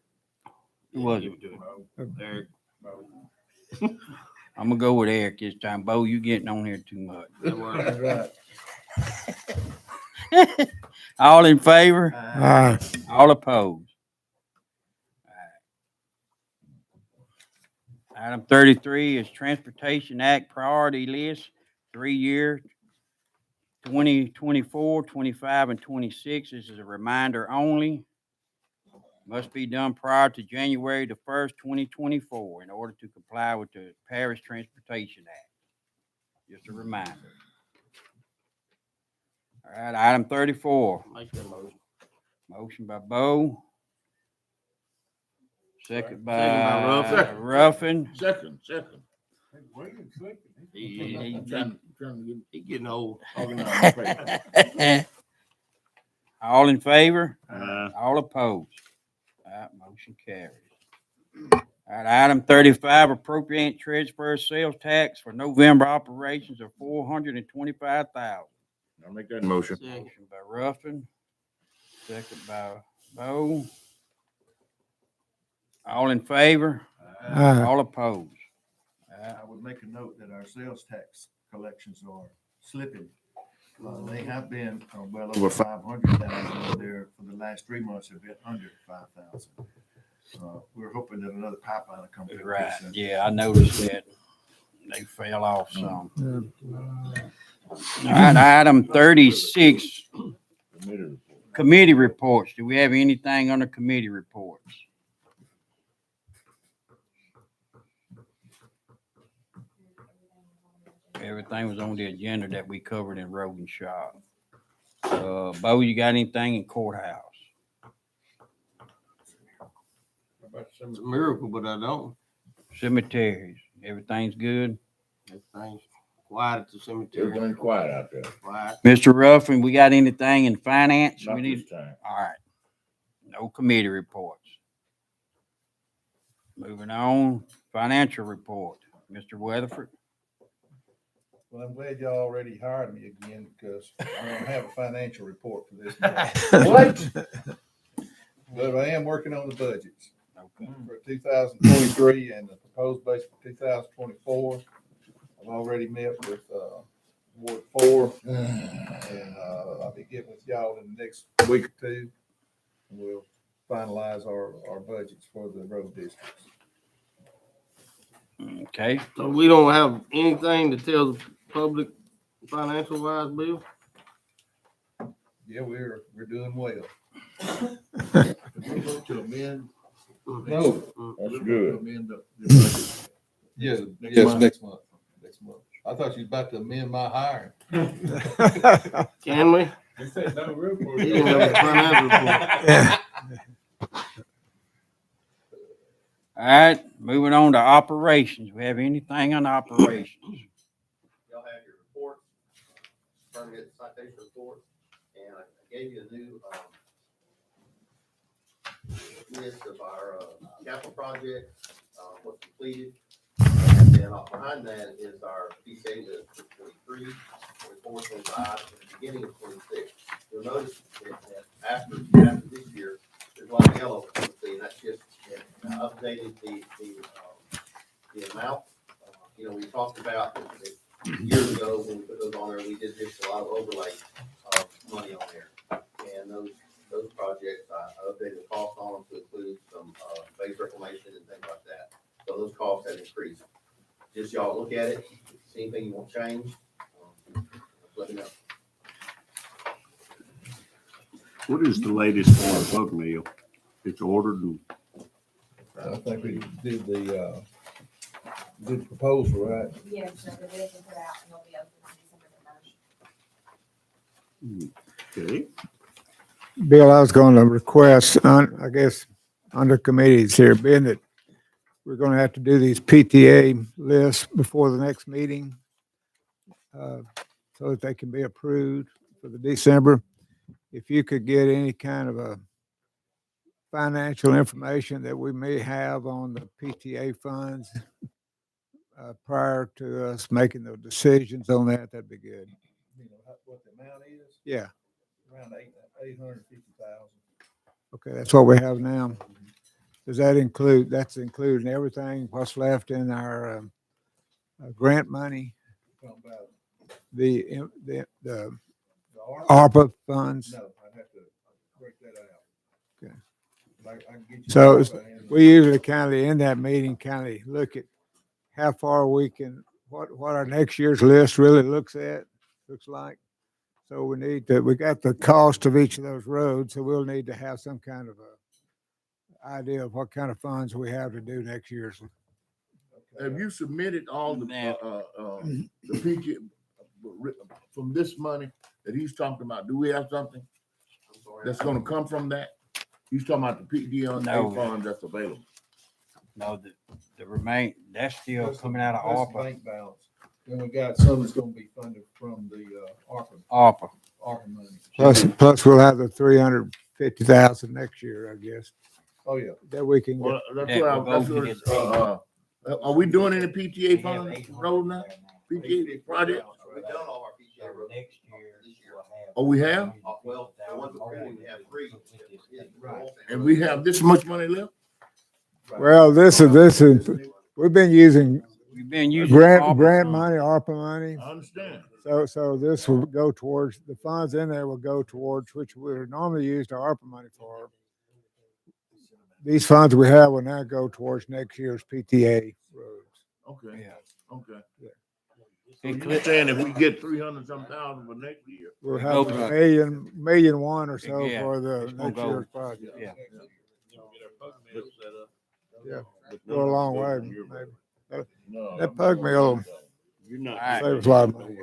Who was it? Eric. I'm gonna go with Eric this time. Bo, you getting on here too much. That works. Right. All in favor? Aye. All opposed? Item 33 is Transportation Act Priority List, 3-year, 2024, 25, and 26. This is a reminder only. Must be done prior to January the 1st, 2024 in order to comply with the Parish Transportation Act. Just a reminder. All right, item 34. Make that motion. Motion by Bo. Second by Second by Ruffin. Ruffin. Second. He getting old. All in favor? uh, All opposed? All right, motion carries. All right, item 35, appropriate transfer sales tax for November operations of $425,000. I'll make that motion. Second. Motion by Ruffin, second by Bo. All in favor? All opposed? I would make a note that our sales tax collections are slipping. They have been well over 500,000 there for the last 3 months have been under 5,000. We're hoping that another pipeline will come through. Right, yeah, I noticed that. They fell off some. All right, item 36, committee reports. Do we have anything under committee reports? Everything was on the agenda that we covered in Road and Shop. Bo, you got anything in courthouse? It's a miracle, but I don't. Cemeteries, everything's good? Everything's quiet at the cemetery. Everything's quiet out there. Quiet. Mr. Ruffin, we got anything in finance? Not We need. this time. All right. No committee reports. Moving on, financial report. Mr. Weatherford. Well, I'm glad y'all already hired me again because I don't have a financial report for this month. But I am working on the budgets. Okay. For 2023 and the proposed budget for 2024. I've already met with Ward 4 and I'll be getting with y'all in the next week or two. And we'll finalize our budgets for the road districts. Okay. So we don't have anything to tell the public financial wise, Bill? Yeah, we're doing well. We look to amend. No. That's good. Amend the budget. Yes, next month. Next month. I thought you was about to amend my hiring. Can we? You said no report. He didn't have a financial report. Yeah. All right, moving on to operations. We have anything on operations? Y'all have your reports, permit citation report, and I gave you a new, list of our, capital projects, what's completed. And then behind that is our PCA list for 23, 24, 25, and the beginning of 26. You'll notice that after this year, there's a lot of yellow, and that's just updated the amount. We talked about that years ago when we put those on there, we did just a lot of overlay money on there. And those projects, I updated the cost on them to include some base reclamation and things like that. So those costs have increased. Just y'all look at it, see anything you want to change, let me know. What is the latest on the bug meal? It's ordered and I think we did the proposal, right? Yes, so the bids are put out and they'll be open on December the 1st. okay. Bill, I was going to request, I guess, under committees here, being that we're going to have to do these PTA lists before the next meeting, so that they can be approved for the December. If you could get any kind of a financial information that we may have on the PTA funds prior to us making the decisions on that, that'd be good. You know, what the amount is? Yeah. Around 850,000. Okay, that's what we have now. Does that include, that's including everything, what's left in our grant money, Talking about the the ARPA funds? No, I'd have to break that out. Okay. I can get you. So the ARPA and- we usually kind of in that meeting, kind of look at how far we can, what our next year's list really looks like. So we got the cost of each of those roads, so we'll need to have some kind of a idea of what kind of funds we have to do next year's. Have you submitted all the PG from this money that he's talking about? Do we have something I'm sorry. that's gonna come from that? He's talking about the PG on No. funds that's available. No, the that's still coming out of That's the ARPA. bank balance. Then we got some that's gonna be funded from the ARPA. ARPA money. Plus we'll have the 350,000 next year, I guess, Oh, yeah. that we can get. Well, that's Yeah, what we'll I, go that's are we doing any PTA funds road now? PTA project? We've done all our PCA roads. Next year. This year. Oh, we have? Well, the ones before we have 3. And we have this much money left? Well, this is, we've been using We've been using. grant funds. money, ARPA money. I understand. So this will go towards, the funds in there will go towards, which we would normally use the ARPA money for. These funds we have will now go towards next year's PTA roads. Okay, Yeah. okay. Yeah. So you're saying if we get 300 some thousand for next year? We'll Go have to- million one or so Yeah, for the it's gonna next go. year's project. Yeah. Yeah, go a long way, maybe. No, That pug mill You're not. All right. saves a lot of money.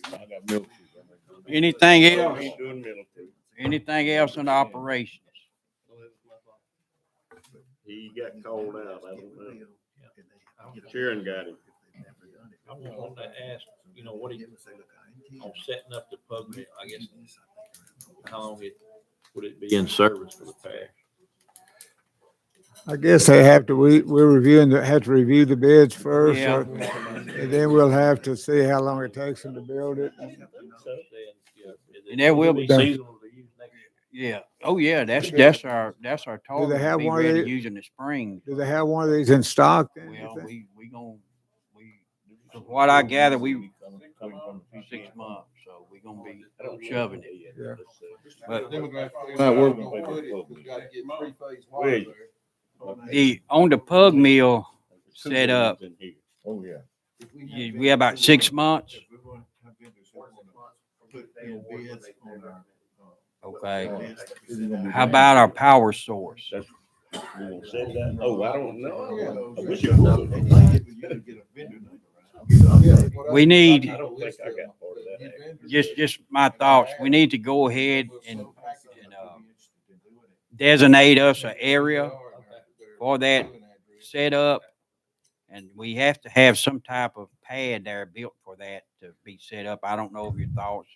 I got milk. Anything else? Ain't doing middle too. Anything else in the operations? He got called out, I don't know. Sharon got him. I wanted to ask, what on setting up the pub mill, I guess, how long would it be in service for the parish? I guess they have to, have to review the bids first. Yeah. And then we'll have to see how long it takes them to build it. And there will be seasonal to use next year. Yeah. Oh, yeah. That's our target. they have Be one of ready to the- use in the spring. Do they have one of these in stock then? you Well, think? from what I gather, we 6 months, so we're gonna be shoving it. Yeah. But Not working. We gotta get three-phase water there. on the pug mill set up, Oh, yeah. we have about 6 months. Okay. How about our power source? We gonna set that? Oh, I don't know. I wish Yeah. it would. We need, I don't think I got part of that. just my thoughts, we need to go ahead and designate us an area for that setup. And we have to have some type of pad there built for that to be set up. I don't know of your thoughts,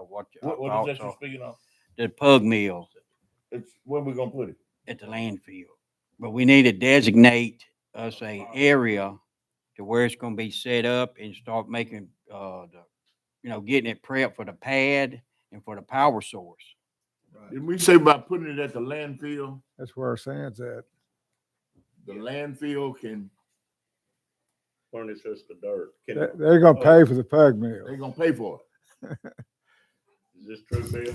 what your What is thoughts that you're are. speaking of? The pug mill It's, where we gonna put it? at the landfill. But we need to designate us a area to where it's gonna be set up and start making, getting it prepped for the pad and for the power source. Did we say about putting it at the landfill? That's where our sand's at. The landfill can, Furnish us the dirt. They're gonna pay for the pug mill. they're gonna pay for it. Is this true, Bill?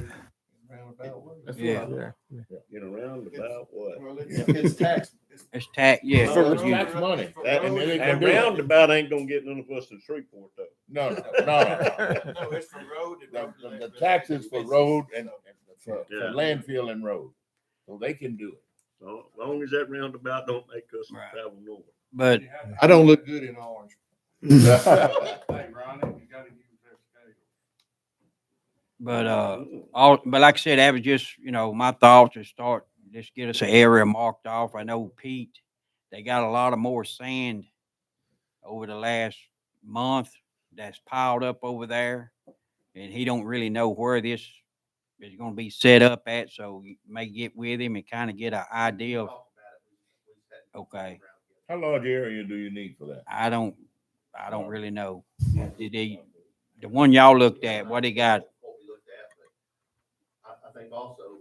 That's Yeah. right. Yeah. In a roundabout, what? It's tax. It's tax, yeah. So it's tax money. And then they can And do it. roundabout ain't gonna get none of us to Shreveport though. No, no. No, it's for road. The taxes for road and for Yeah. landfill and road. So they can do it. So, as long as that roundabout don't make us Right. travel north. But I don't look good in orange. Hey, Ronnie, you gotta use that scale. but like I said, that was just, my thoughts to start, just get us an area marked off. I know Pete, they got a lot of more sand over the last month that's piled up over there. And he don't really know where this is gonna be set up at, so you may get with him and kind of get an idea of, okay. How large area do you need for that? I don't really know. The one y'all looked at, what they got? What we looked at, but I think also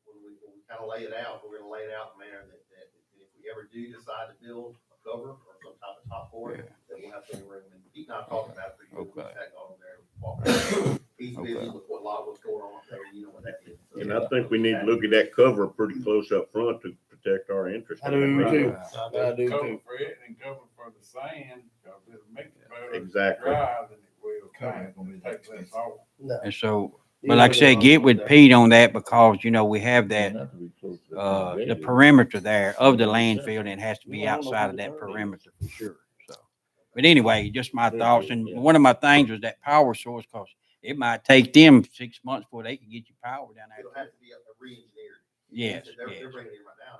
when we kind of lay it out, we're gonna lay it out in a manner that if we ever do decide to build a cover or some type of top for it, that we'll have plenty of room. And Pete and I talked about it for years. Okay. We've gone over there, walked around. He's busy Okay. with what's going on up there, what that is. So, And I think we need to look at that cover pretty close up front to protect our interest. I do too. Cover I do too. for it and cover for the sand, cause it'll make it better Exactly. dry than it will tank. Take less off. And so, but like I said, get with Pete on that because, we have that, Not to be close to the perimeter there of the landfill, and it has to be outside of that perimeter for sure, so. But anyway, just my thoughts, and one of my things was that power source, cause it might take them 6 months before they can get you power down It'll there. have to be re-engineered. Yes, They're yes. bringing it in right now.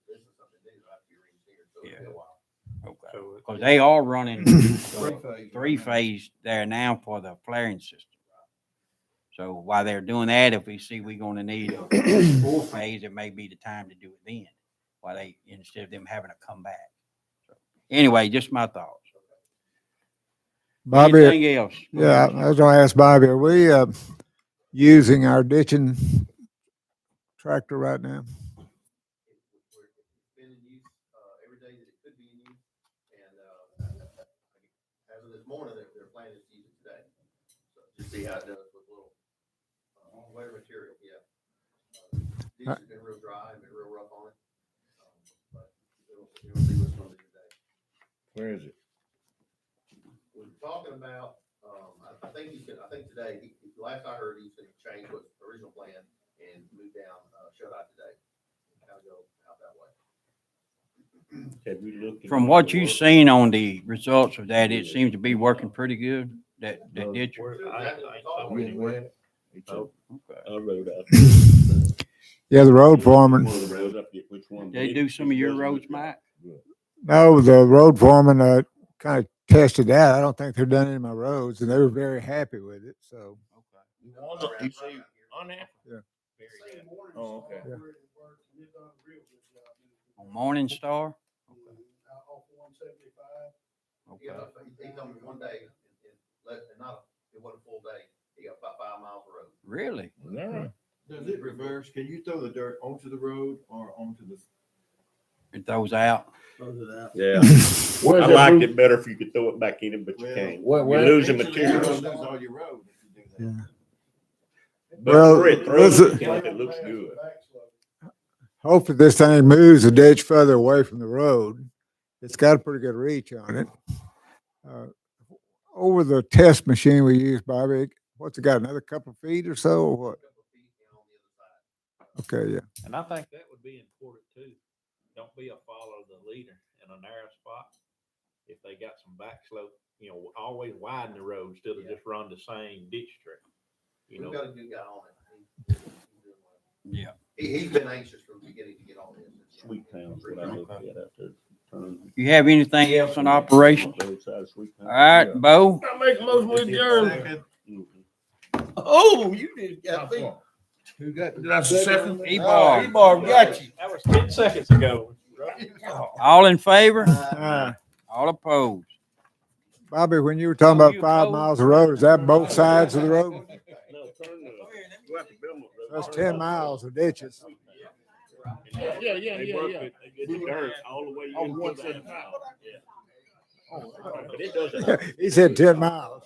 This is something new, it'll have to be re-engineered, so it'll be a while. Okay, cause they are running Three-phase. 3-phase there now for the flaring system. So while they're doing that, if we see we're gonna need a 4-phase, it may be the time to do it then, instead of them having to come back. So, anyway, just my thoughts. Bobby, Anything else? yeah, I was gonna ask Bobby, are we, using our ditching tractor right now? It's been in use, see how it does with little, wetter material, yeah. These Uh, have been real dry and been real rough on it. But it'll see what's gonna do today. Where is it? We're talking about, I think today, last I heard, he's gonna change what's the original plan and move down, shut out today. Kind of go out that way. Have you looked? From what you've seen on the results of that, it seems to be working pretty good, that ditch. I rode out. Yeah, the road foreman. One of the roads, I forget which one. but They it- do some of it your doesn't roads, look Mike? No, the road foreman, kind of tested that. I don't think they've done any of my roads and they were very happy with it. So, You see on there? Yeah. Very good. Oh, okay. Yeah. On Morning Star? Okay. Yeah, he told me one day, it wasn't a full day, he got about 5 miles of road. Really? Yeah. Does it reverse? Can you throw the dirt onto the road or onto the? It throws out. Yeah. Where's I that liked blue- it better if you could throw it back in it, but you Well, can't. Where- You're where- losing Eventually, you're material. gonna lose all your road if you do that. yeah. But Well, where it throws, listen- you can if it looks good. Hopefully this thing moves a ditch further away from the road. It's got a pretty good reach on it. Over the test machine we use, Bobby, what's it got, another couple of feet or so or what? Okay, yeah. And I think that would be important too. Don't be a follower of the leader in a narrow spot. If they got some back slope, always widen the road instead of just run the same ditch straight. We've got a good guy on it. Yeah. He's been anxious from the beginning to get on this. Sweet Town's what I look at out there. You have anything else on operation? All right, Bo? I make a motion with adjourn. Second. Oh, you just got me. Who got, did I second? E-Bar. E-Bar got you. That was 10 seconds ago. All in favor? Uh, All opposed? Bobby, when you were talking Oh, about you 5 opposed? miles of road, is that both sides of the road? No, turn go out to Belmont Road. That's 10 miles of ditches. Yeah, They work it, they get the dirt all the way On into one the side. house. Yeah. But it doesn't. He said 10 miles.